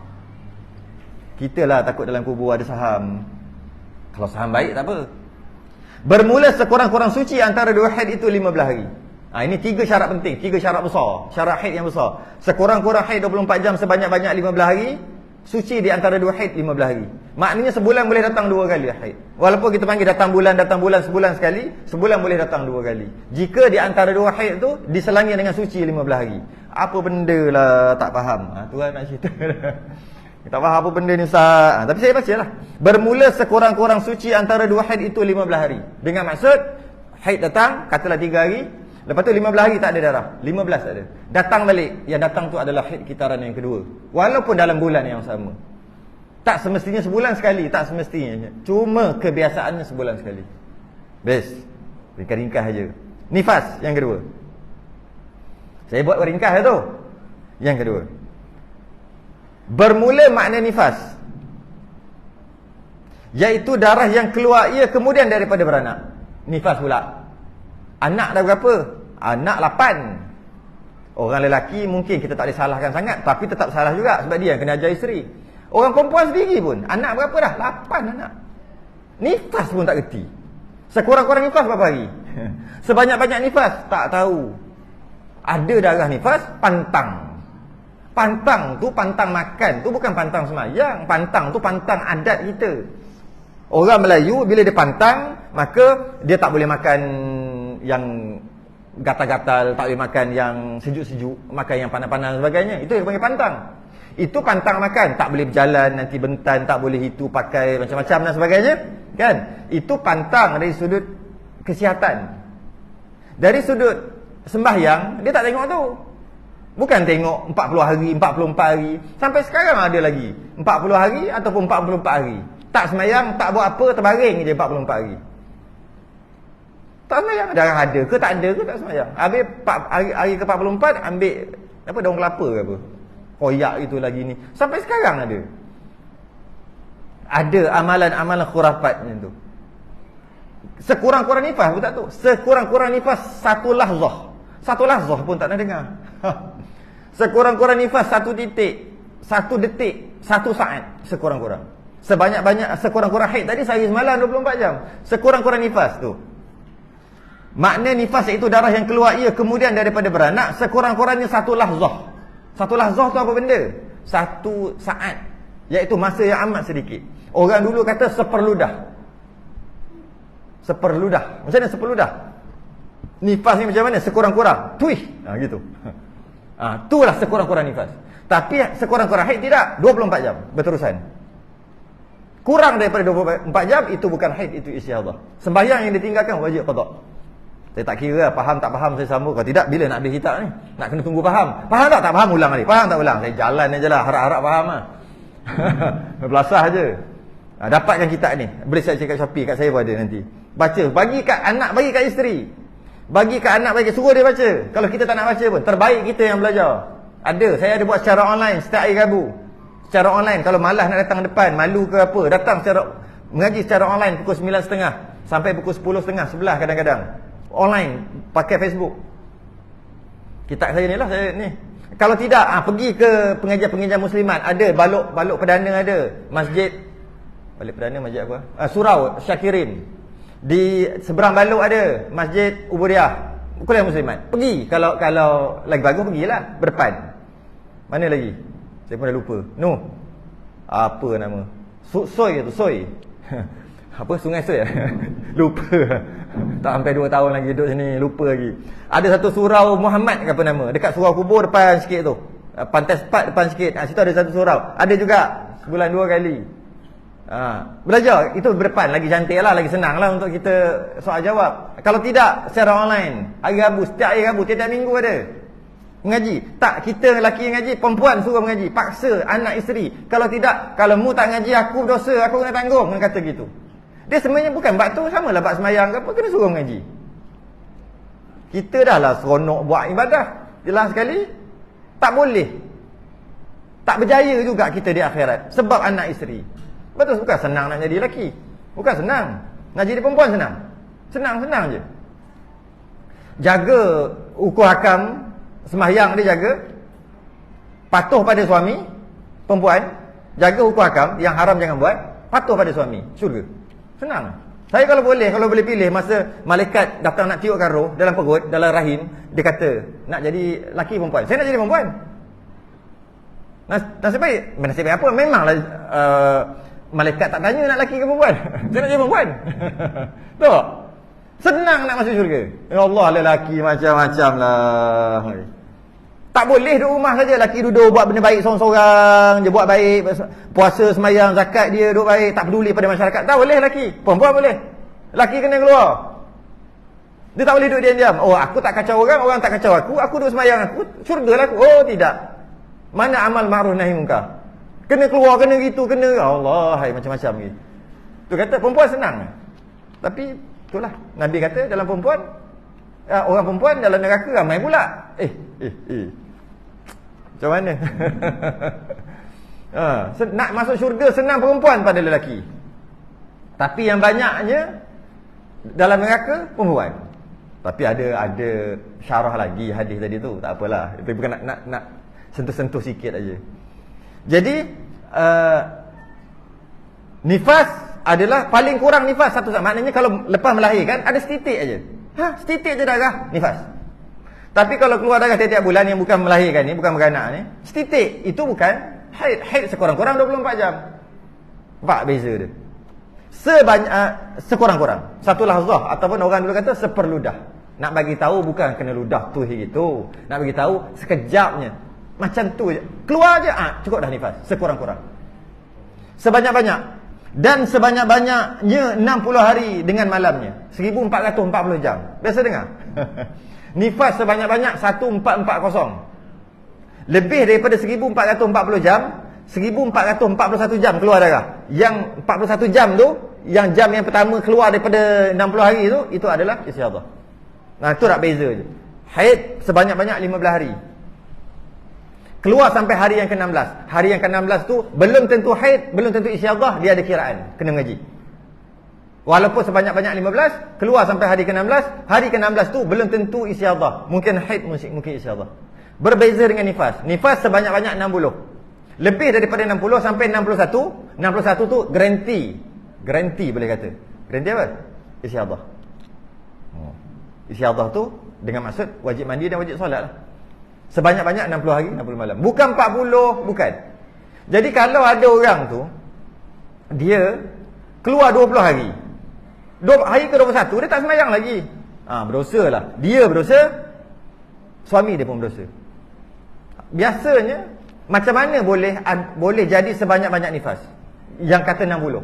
Kita lah takut dalam kubur ada saham. Kalau saham baik tak apa. Bermula sekurang-kurang suci antara 2 haid itu 15 hari. Ini 3 syarat penting, 3 syarat besar. Syarat haid yang besar. Sekurang-kurang haid 24 jam, sebanyak-banyak 15 hari. Suci di antara 2 haid 15 hari. Maknanya sebulan boleh datang 2 kali haid. Walaupun kita panggil datang bulan sebulan sekali, sebulan boleh datang 2 kali. Jika di antara 2 haid tu diselangi dengan suci 15 hari. Apa benda lah tak faham. Tu lah nak cerita. Tak faham apa benda ni Ustaz. Tapi saya baca lah. Bermula sekurang-kurang suci antara dua haid itu 15 hari. Dengan maksud, haid datang, katalah 3 hari. Lepas tu 15 hari tak ada darah. 15 tak ada. Datang balik. Yang datang tu adalah haid kitaran yang kedua. Walaupun dalam bulan yang sama. Tak semestinya sebulan sekali. Tak semestinya. Cuma kebiasaannya sebulan sekali. Best. Ringkas-ringkas aja. Nifas yang kedua. Saya buat ringkas tu. Yang kedua. Bermula makna nifas, iaitu darah yang keluar ia kemudian daripada beranak. Nifas pula. Anak dah berapa? Anak 8. Orang lelaki mungkin kita tak boleh salahkan sangat, tapi tetap salah juga sebab dia yang kena ajar isteri. Orang perempuan sendiri pun, anak berapa dah? 8 anak. Nifas pun tak kerti. Sekurang-kurang nifas berapa hari? Sebanyak-banyak nifas? Tak tahu. Ada darah nifas, pantang. Pantang tu pantang makan. Tu bukan pantang semayang. Pantang tu pantang adat kita. Orang Melayu bila dia pantang, maka dia tak boleh makan yang gatal-gatal, tak boleh makan yang sejuk-sejuk, makan yang panas-panas dan sebagainya. Itu yang panggil pantang. Itu pantang makan. Tak boleh berjalan, nanti bentan, tak boleh itu pakai macam-macam dan sebagainya. Kan? Itu pantang dari sudut kesihatan. Dari sudut sembahyang, dia tak tengok tu. Bukan tengok 40 hari, 44 hari. Sampai sekarang ada lagi 40 hari ataupun 44 hari. Tak semayang, tak buat apa, terbaring je 44 hari. Tak semayang, darah ada ke tak ada ke tak semayang. Habis hari ke-44 ambil apa, daun kelapa ke apa, koyak itu lagi ni. Sampai sekarang ada. Ada amalan-amalan khurafat macam tu. Sekurang-kurang nifas pun tak tu. Sekurang-kurang nifas satu lahzah. Satu lahzah pun tak nak dengar. Sekurang-kurang nifas 1 titik, 1 detik, 1 saat. Sekurang-kurang. Sebanyak-banyak, sekurang-kurang haid tadi sehari semalam 24 jam. Sekurang-kurang nifas tu. Makna nifas iaitu darah yang keluar ia kemudian daripada beranak. Sekurang-kurangnya 1 lahzah. 1 lahzah tu apa benda? 1 saat. Iaitu masa yang amat sedikit. Orang dulu kata seperludah. Seperludah. Macam mana seperludah? Nifas ni macam mana? Sekurang-kurang. Tuih. Gitu. Itulah sekurang-kurang nifas. Tapi sekurang-kurang haid tidak. 24 jam berterusan. Kurang daripada 24 jam, itu bukan haid, itu istihadah. Sembahyang yang ditinggalkan wajib qada. Saya tak kira lah, faham tak faham saya sambung. Kalau tidak, bila nak habis kitab ni? Nak kena tunggu faham. Faham tak? Tak faham ulang lagi. Faham tak ulang? Saya jalan je lah. Harap-harap faham lah. Berbelasah je. Dapatkan kitab ni. Boleh saya cek kat Shopee. Kat saya pun ada nanti. Baca. Bagi kat anak, bagi kat isteri. Bagi kat anak, bagi suruh dia baca. Kalau kita tak nak baca pun, terbaik kita yang belajar. Ada, saya ada buat secara online setiap hari Rabu. Secara online, kalau malas nak datang depan, malu ke apa, datang secara mengaji secara online pukul 9.30 sampai pukul 10.30, 11 kadang-kadang. Online, pakai Facebook. Kitab saya ni lah, saya ni. Kalau tidak, pergi ke pengajian-pengajian muslimat. Ada balok perdana ada. Masjid, balik perdana masjid apa? Surau Syakirin. Di seberang balok ada Masjid Ubudiyah Kuliah Muslimat. Pergi kalau lagi bagus pergilah berdepan. Mana lagi? Saya pun dah lupa. Apa nama? Soy tu, Soy. Apa Sungai Soy? Lupa. Tak sampai 2 tahun lagi duduk sini, lupa lagi. Ada satu surau Muhammad ke apa nama? Dekat surau kubur depan sikit tu. Pantai Sepat depan sikit. Situ ada satu surau. Ada juga sebulan 2 kali. Belajar itu berdepan, lagi cantik lah, lagi senang lah untuk kita soal jawab. Kalau tidak, secara online hari Rabu, setiap hari Rabu, tiap minggu ada mengaji. Tak, kita lelaki yang ngaji, perempuan suruh mengaji, paksa anak isteri. Kalau tidak, kalau mu tak ngaji, aku dosa, aku kena tanggung, kena kata gitu. Dia sebenarnya bukan bab tu, sama lah bab semayang ke apa, kena suruh mengaji. Kita dah lah seronok buat ibadah, jelas sekali tak boleh, tak berjaya juga kita di akhirat sebab anak isteri. Betul, bukan senang nak jadi lelaki. Bukan senang. Nak jadi perempuan senang. Senang-senang je. Jaga ukur hakam sembahyang dia jaga. Patuh pada suami, perempuan. Jaga ukur hakam, yang haram jangan buat. Patuh pada suami, syurga. Senang. Saya kalau boleh pilih masa malaikat datang nak tiupkan roh dalam perut, dalam rahim, dia kata, nak jadi lelaki perempuan. Saya nak jadi perempuan. Nasib baik. Nasib baik apa? Memanglah malaikat tak tanya nak lelaki ke perempuan. Saya nak jadi perempuan. Tahu? Senang nak masuk syurga. Ya Allah, lelaki macam-macam lah. Tak boleh duduk rumah saja. Laki duduk buat benda baik seorang-seorang je, buat baik, puasa, semayang, zakat dia duduk baik, tak peduli pada masyarakat. Tak boleh laki. Perempuan boleh. Laki kena keluar. Dia tak boleh duduk diam-diam. Oh, aku tak kacau orang, orang tak kacau aku duduk semayang, aku syurga lah aku. Oh, tidak. Mana amal ma'ruf nahi munkar? Kena keluar, kena gitu, kena Allah, hai macam-macam gitu. Tu kata perempuan senang. Tapi itulah Nabi kata dalam perempuan, orang perempuan dalam neraka ramai pula. Macam mana? Nak masuk syurga senang perempuan pada lelaki. Tapi yang banyaknya dalam neraka perempuan. Tapi ada syarah lagi hadis tadi tu. Tak apalah. Itu bukan nak sentuh-sentuh sikit aja. Jadi nifas adalah paling kurang nifas satu saat. Maknanya kalau lepas melahirkan ada setitik aja. Setitik aja darah nifas. Tapi kalau keluar darah tiap-tiap bulan yang bukan melahirkan ni, bukan beranak ni, setitik itu bukan haid. Haid sekurang-kurang 24 jam. Nampak beza dia. Sekurang-kurang satu lahzah, ataupun orang dulu kata seperludah. Nak bagi tahu bukan kena ludah tu gitu. Nak bagi tahu sekejapnya. Macam tu je. Keluar je, cukup dah nifas. Sekurang-kurang. Sebanyak-banyak. Dan sebanyak-banyaknya 60 hari dengan malamnya. 1440 jam. Biasa dengar? Nifas sebanyak-banyak 1440. Lebih daripada 1440 jam, 1441 jam keluar darah. Yang 41 jam tu, yang jam yang pertama keluar daripada 60 hari tu, itu adalah istiadah. Nah, itu tak beza je. Haid sebanyak-banyak 15 hari. Keluar sampai hari yang ke-16. Hari yang ke-16 tu belum tentu haid, belum tentu istiadah, dia ada kiraan, kena mengaji. Walaupun sebanyak-banyak 15, keluar sampai hari ke-16, hari ke-16 tu belum tentu istiadah. Mungkin haid, mungkin istiadah. Berbeza dengan nifas. Nifas sebanyak-banyak 60. Lebih daripada 60 sampai 61. 61 tu garanti. Garanti boleh kata. Garanti apa? Istiadah. Istiadah tu dengan maksud wajib mandi dan wajib solat lah. Sebanyak-banyak 60 hari, 60 malam. Bukan 40, bukan. Jadi kalau ada orang tu, dia keluar 20 hari. Hari ke-21, dia tak semayang lagi. Berdosa lah. Dia berdosa, suami dia pun berdosa. Biasanya, macam mana boleh jadi sebanyak-banyak nifas? Yang kata 60.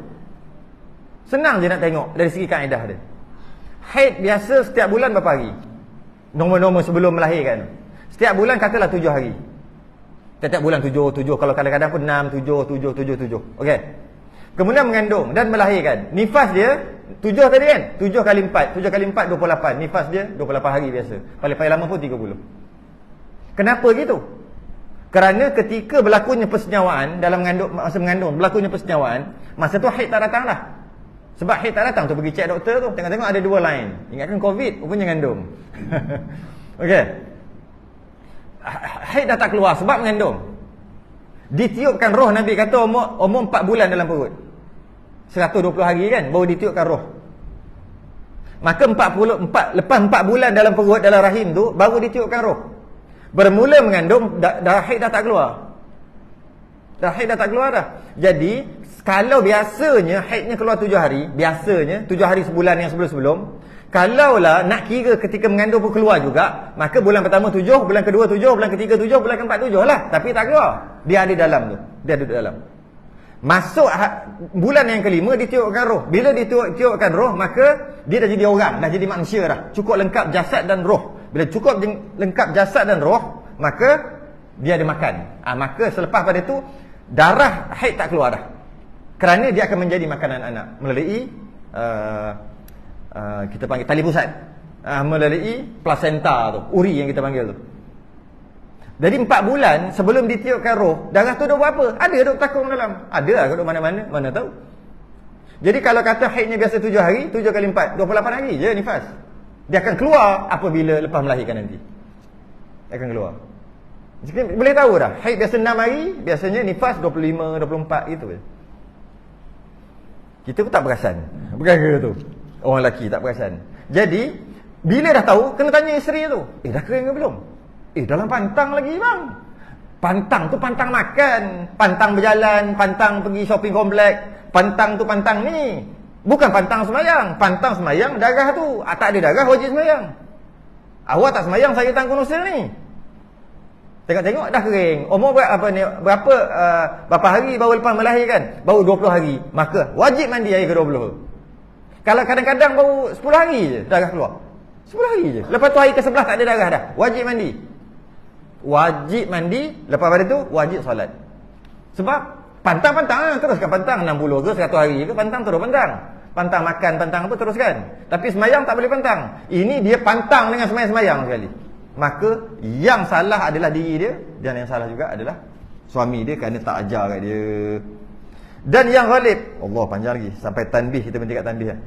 Senang je nak tengok dari segi kaedah dia. Haid biasa setiap bulan berapa hari? Nombor-nombor sebelum melahirkan. Setiap bulan katalah 7 hari. Setiap bulan 7. Kalau kadang-kadang pun 6, 7. Okey. Kemudian mengandung dan melahirkan. Nifas dia 7 tadi kan? 7 kali 4. 7 kali 4, 28. Nifas dia 28 hari biasa. Paling lama pun 30. Kenapa gitu? Kerana ketika berlakunya persenyawaan dalam masa mengandung, berlakunya persenyawaan, masa tu haid tak datang lah. Sebab haid tak datang tu pergi cek doktor tu, tengok-tengok ada 2 line. Ingatkan COVID, rupanya mengandung. Okey. Haid dah tak keluar sebab mengandung. Ditiupkan roh, Nabi kata umur 4 bulan dalam perut. 120 hari kan baru ditiupkan roh. Maka lepas 4 bulan dalam perut, dalam rahim tu baru ditiupkan roh. Bermula mengandung dah haid dah tak keluar. Dah haid dah tak keluar dah. Jadi kalau biasanya haidnya keluar 7 hari, biasanya 7 hari sebulan yang sebelum-sebelum, kalaulah nak kira ketika mengandung pun keluar juga, maka bulan pertama 7, bulan kedua 7, bulan ketiga 7, bulan keempat 7 lah. Tapi tak keluar. Dia ada dalam tu. Dia ada dalam. Masuk bulan yang kelima ditiupkan roh. Bila ditiupkan roh, maka dia dah jadi orang, dah jadi manusia dah. Cukup lengkap jasad dan roh. Bila cukup lengkap jasad dan roh, maka dia ada makan. Maka selepas pada itu darah haid tak keluar dah. Kerana dia akan menjadi makanan anak melalui kita panggil tali pusat, melalui plasenta tu, uri yang kita panggil tu. Jadi 4 bulan sebelum ditiupkan roh, darah tu duk berapa? Ada duk takung dalam. Ada lah duk mana-mana, mana tahu. Jadi kalau kata haidnya biasa 7 hari, 7 kali 4, 28 hari je nifas. Dia akan keluar apabila lepas melahirkan nanti. Dia akan keluar. Jadi boleh tahu dah, haid biasa 6 hari, biasanya nifas 25, 24 gitu je. Kita pun tak perasan. Bukan ke tu? Orang lelaki tak perasan. Jadi bila dah tahu, kena tanya isteri tu. Dah kering ke belum? Dalam pantang lagi bang. Pantang tu pantang makan, pantang berjalan, pantang pergi shopping komplek. Pantang tu pantang ni. Bukan pantang semayang. Pantang semayang darah tu. Tak ada darah wajib semayang. Awak tak semayang saya tanggung usul ni. Tengok-tengok dah kering. Umur berapa hari baru lepas melahirkan? Baru 20 hari. Maka wajib mandi hari ke-20. Kalau kadang-kadang baru 10 hari je darah keluar. 10 hari je. Lepas tu hari ke-11 tak ada darah dah. Wajib mandi. Wajib mandi. Lepas pada tu wajib solat. Sebab pantang-pantang teruskan pantang 60 ke 100 hari ke pantang terus pantang. Pantang makan, pantang apa teruskan. Tapi semayang tak boleh pantang. Ini dia pantang dengan semayang sekali. Maka yang salah adalah diri dia, dan yang salah juga adalah suami dia kerana tak ajar kat dia. Dan yang ghalib, Allah panjang lagi sampai tanbih, kita berhenti kat tanbih kan.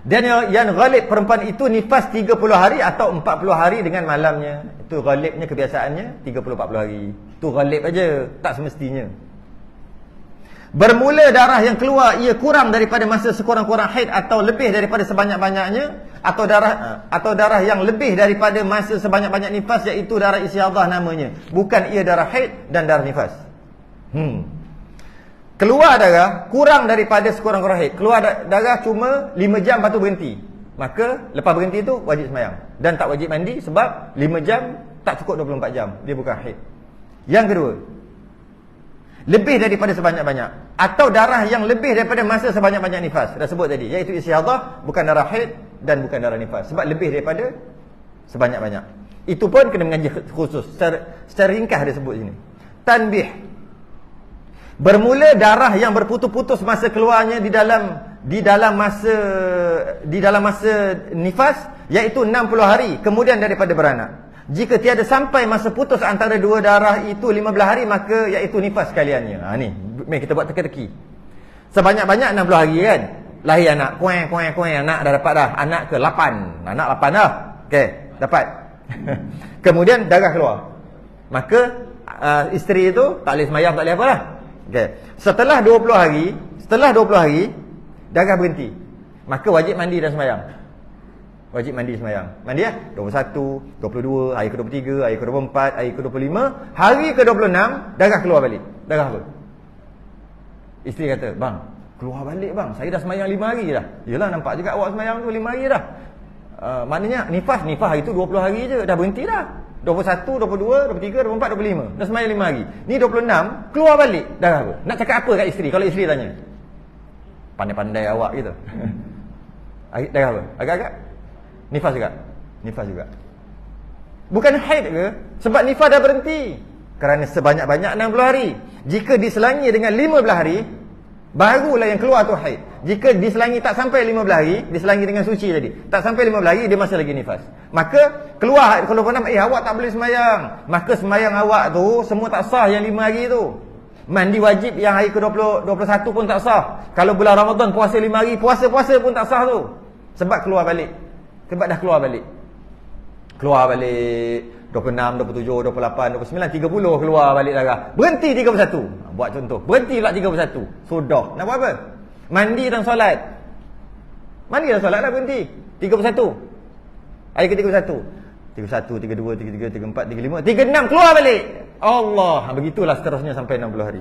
Dan yang ghalib perempuan itu nifas 30 hari atau 40 hari dengan malamnya. Itu ghalibnya, kebiasaannya 30-40 hari. Itu ghalib aja, tak semestinya. Bermula darah yang keluar ia kurang daripada masa sekurang-kurang haid atau lebih daripada sebanyak-banyaknya, atau darah yang lebih daripada masa sebanyak-banyak nifas, iaitu darah istihadah namanya. Bukan ia darah haid dan darah nifas. Keluar darah kurang daripada sekurang-kurang haid. Keluar darah cuma 5 jam lepas tu berhenti. Maka lepas berhenti tu wajib sembahyang. Dan tak wajib mandi sebab 5 jam tak cukup 24 jam. Dia bukan haid. Yang kedua, lebih daripada sebanyak-banyak, atau darah yang lebih daripada masa sebanyak-banyak nifas. Dah sebut tadi, iaitu istihadah, bukan darah haid dan bukan darah nifas. Sebab lebih daripada sebanyak-banyak. Itu pun kena mengaji khusus. Secara ringkas dia sebut sini. Tanbih. Bermula darah yang berputus-putus masa keluarnya di dalam masa nifas, iaitu 60 hari kemudian daripada beranak. Jika tiada sampai masa putus antara dua darah itu 15 hari, maka iaitu nifas sekaliannya. Ni, mari kita buat teka-teki. Sebanyak-banyak 60 hari kan. Lahir anak, kueng, anak dah dapat dah. Anak ke 8. Anak 8 dah. Okey, dapat. Kemudian darah keluar. Maka isteri itu tak boleh semayang, tak boleh apa lah. Okey. Setelah 20 hari, darah berhenti. Maka wajib mandi dan semayang. Wajib mandi semayang. Mandi lah 21, 22, hari ke-23, hari ke-24, hari ke-25, hari ke-26 darah keluar balik. Darah apa? Isteri kata, "Bang, keluar balik bang. Saya dah semayang 5 hari dah." Yalah, nampak juga awak semayang tu 5 hari dah. Maknanya nifas hari tu 20 hari je, dah berhenti dah. 21, 22, 23, 24, 25. Dah semayang 5 hari. Ni 26 keluar balik. Darah apa? Nak cakap apa kat isteri kalau isteri tanya? Pandai-pandai awak gitu. Darah apa? Agak-agak nifas juga. Nifas juga. Bukan haid ke? Sebab nifas dah berhenti. Kerana sebanyak-banyak 60 hari. Jika diselangi dengan 15 hari, barulah yang keluar tu haid. Jika diselangi tak sampai 15 hari, diselangi dengan suci tadi, tak sampai 15 hari, dia masih lagi nifas. Maka keluar haid kalau pernah, awak tak boleh semayang. Maka semayang awak tu semua tak sah yang 5 hari tu. Mandi wajib yang hari ke-20, 21 pun tak sah. Kalau bulan Ramadan puasa 5 hari, puasa-puasa pun tak sah tu. Sebab keluar balik. Sebab dah keluar balik. Keluar balik 26, 27, 28, 29, 30 keluar balik darah. Berhenti 31. Buat contoh. Berhenti pula 31. Sudah. Nak buat apa? Mandi dan solat. Mandi dan solat lah berhenti. 31. Hari ke-31. 31, 32, 33, 34, 35, 36 keluar balik. Allah. Begitulah seterusnya sampai 60 hari.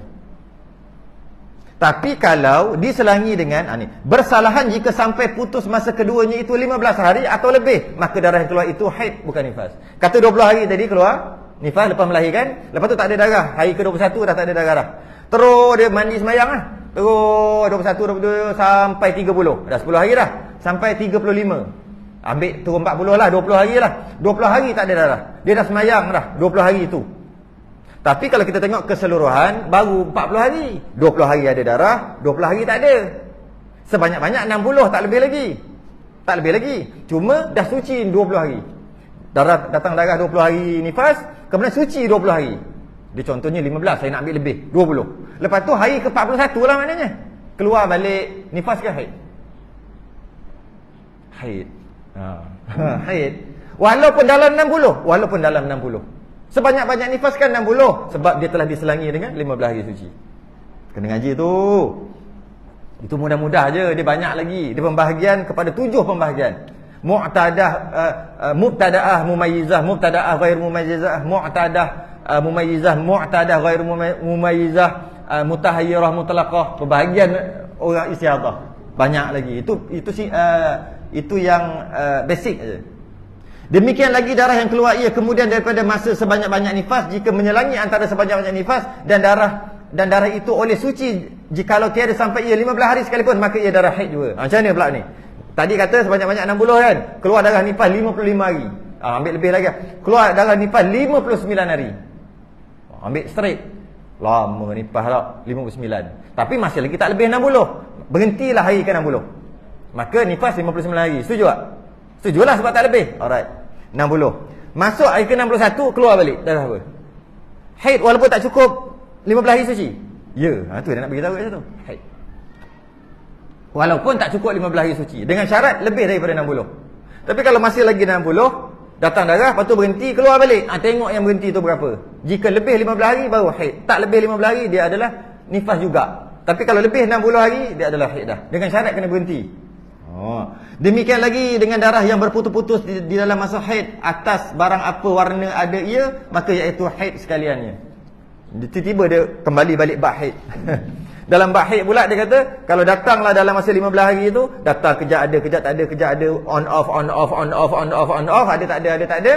Tapi kalau diselangi dengan bersalahan jika sampai putus masa keduanya itu 15 hari atau lebih, maka darah yang keluar itu haid, bukan nifas. Kata 20 hari tadi keluar nifas lepas melahirkan, lepas tu tak ada darah. Hari ke-21 dah tak ada darah dah. Terus dia mandi semayang lah. Terus 21, 22 sampai 30. Dah 10 hari dah. Sampai 35. Ambil turun 40 lah, 20 hari lah. 20 hari tak ada darah. Dia dah semayang dah 20 hari itu. Tapi kalau kita tengok keseluruhan, baru 40 hari. 20 hari ada darah, 20 hari tak ada. Sebanyak-banyak 60, tak lebih lagi. Tak lebih lagi. Cuma dah suci 20 hari. Datang darah 20 hari nifas, kemudian suci 20 hari. Dia contohnya 15, saya nak ambil lebih, 20. Lepas tu hari ke-41 lah maknanya. Keluar balik nifas ke haid? Haid. Haid. Walaupun dalam 60. Sebanyak-banyak nifas kan 60. Sebab dia telah diselangi dengan 15 hari suci. Kena ngaji tu. Itu mudah-mudah je. Dia banyak lagi. Dia pembahagian kepada 7 pembahagian. Muqtada'ah mumayyizah, muqtada'ah ghair mumayyizah, muqtadah mumayyizah, muqtadah ghair mumayyizah, mutahayyirah mutlaqah. Pembahagian orang istihadah. Banyak lagi. Itu yang basic aja. Demikian lagi darah yang keluar ia kemudian daripada masa sebanyak-banyak nifas, jika menyelangi antara sebanyak-banyak nifas dan darah itu oleh suci, jikalau tiada sampai ia 15 hari sekalipun, maka ia darah haid juga. Macam mana pula ni? Tadi kata sebanyak-banyak 60 kan, keluar darah nifas 55 hari. Ambil lebih lagi, keluar darah nifas 59 hari. Ambil straight, lama nifas tak 59, tapi masih lagi tak lebih 60. Berhentilah hari ke 60, maka nifas 59 hari. Setuju tak? Setujulah sebab tak lebih. Alright, 60. Masuk hari ke 61, keluar balik darah apa? Haid, walaupun tak cukup 15 hari suci. Ya, tu dia nak beritahu kat situ. Haid, walaupun tak cukup 15 hari suci, dengan syarat lebih daripada 60. Tapi kalau masih lagi 60, datang darah, lepas tu berhenti, keluar balik. Tengok yang berhenti tu berapa. Jika lebih 15 hari baru haid. Tak lebih 15 hari dia adalah nifas juga. Tapi kalau lebih 60 hari dia adalah haid dah. Dengan syarat kena berhenti. Demikian lagi dengan darah yang berputus-putus di dalam masa haid, atas barang apa warna ada ia, maka iaitu haid sekaliannya. Tiba-tiba dia kembali balik bab haid. Dalam bab haid pula dia kata, kalau datanglah dalam masa 15 hari itu, datang kejap ada, kejap tak ada, kejap ada, on off, on off, on off, on off, on off, ada tak ada, ada tak ada.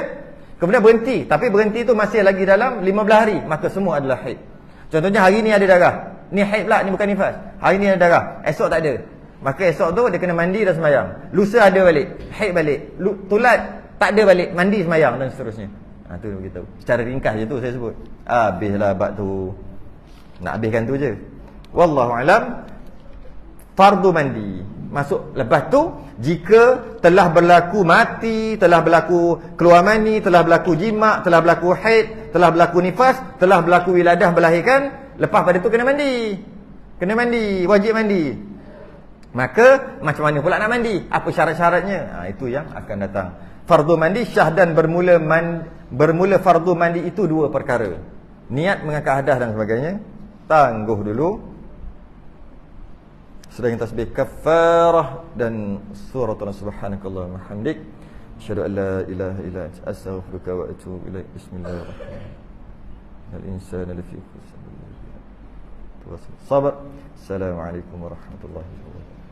Kemudian berhenti, tapi berhenti itu masih lagi dalam 15 hari, maka semua adalah haid. Contohnya hari ni ada darah, ni haid pula, ni bukan nifas. Hari ni ada darah, esok tak ada, maka esok tu dia kena mandi dan sembahyang. Lusa ada balik, haid balik. Tulat tak ada balik, mandi sembahyang dan seterusnya. Tu dia beritahu. Secara ringkas je tu saya sebut. Habislah bab tu. Nak habiskan tu je. Wallahu alam. Fardu mandi. Masuk lepas tu, jika telah berlaku mati, telah berlaku keluar mani, telah berlaku jima', telah berlaku haid, telah berlaku nifas, telah berlaku wiladah melahirkan, lepas pada tu kena mandi. Kena mandi, wajib mandi. Maka macam mana pula nak mandi? Apa syarat-syaratnya? Itu yang akan datang. Fardu mandi, syah dan bermula fardu mandi itu dua perkara. Niat mengangkat hadas dan sebagainya. Tangguh dulu. Sedang tasbih kafarah dan surah subhanakallah wa hamdik. Asyhadu an la ilaha illa anta astaghfiruka wa atubu ilaik. Bismillahirrahmanirrahim. Al-insanu lafi khusr. Sabar. Assalamualaikum warahmatullahi wabarakatuh.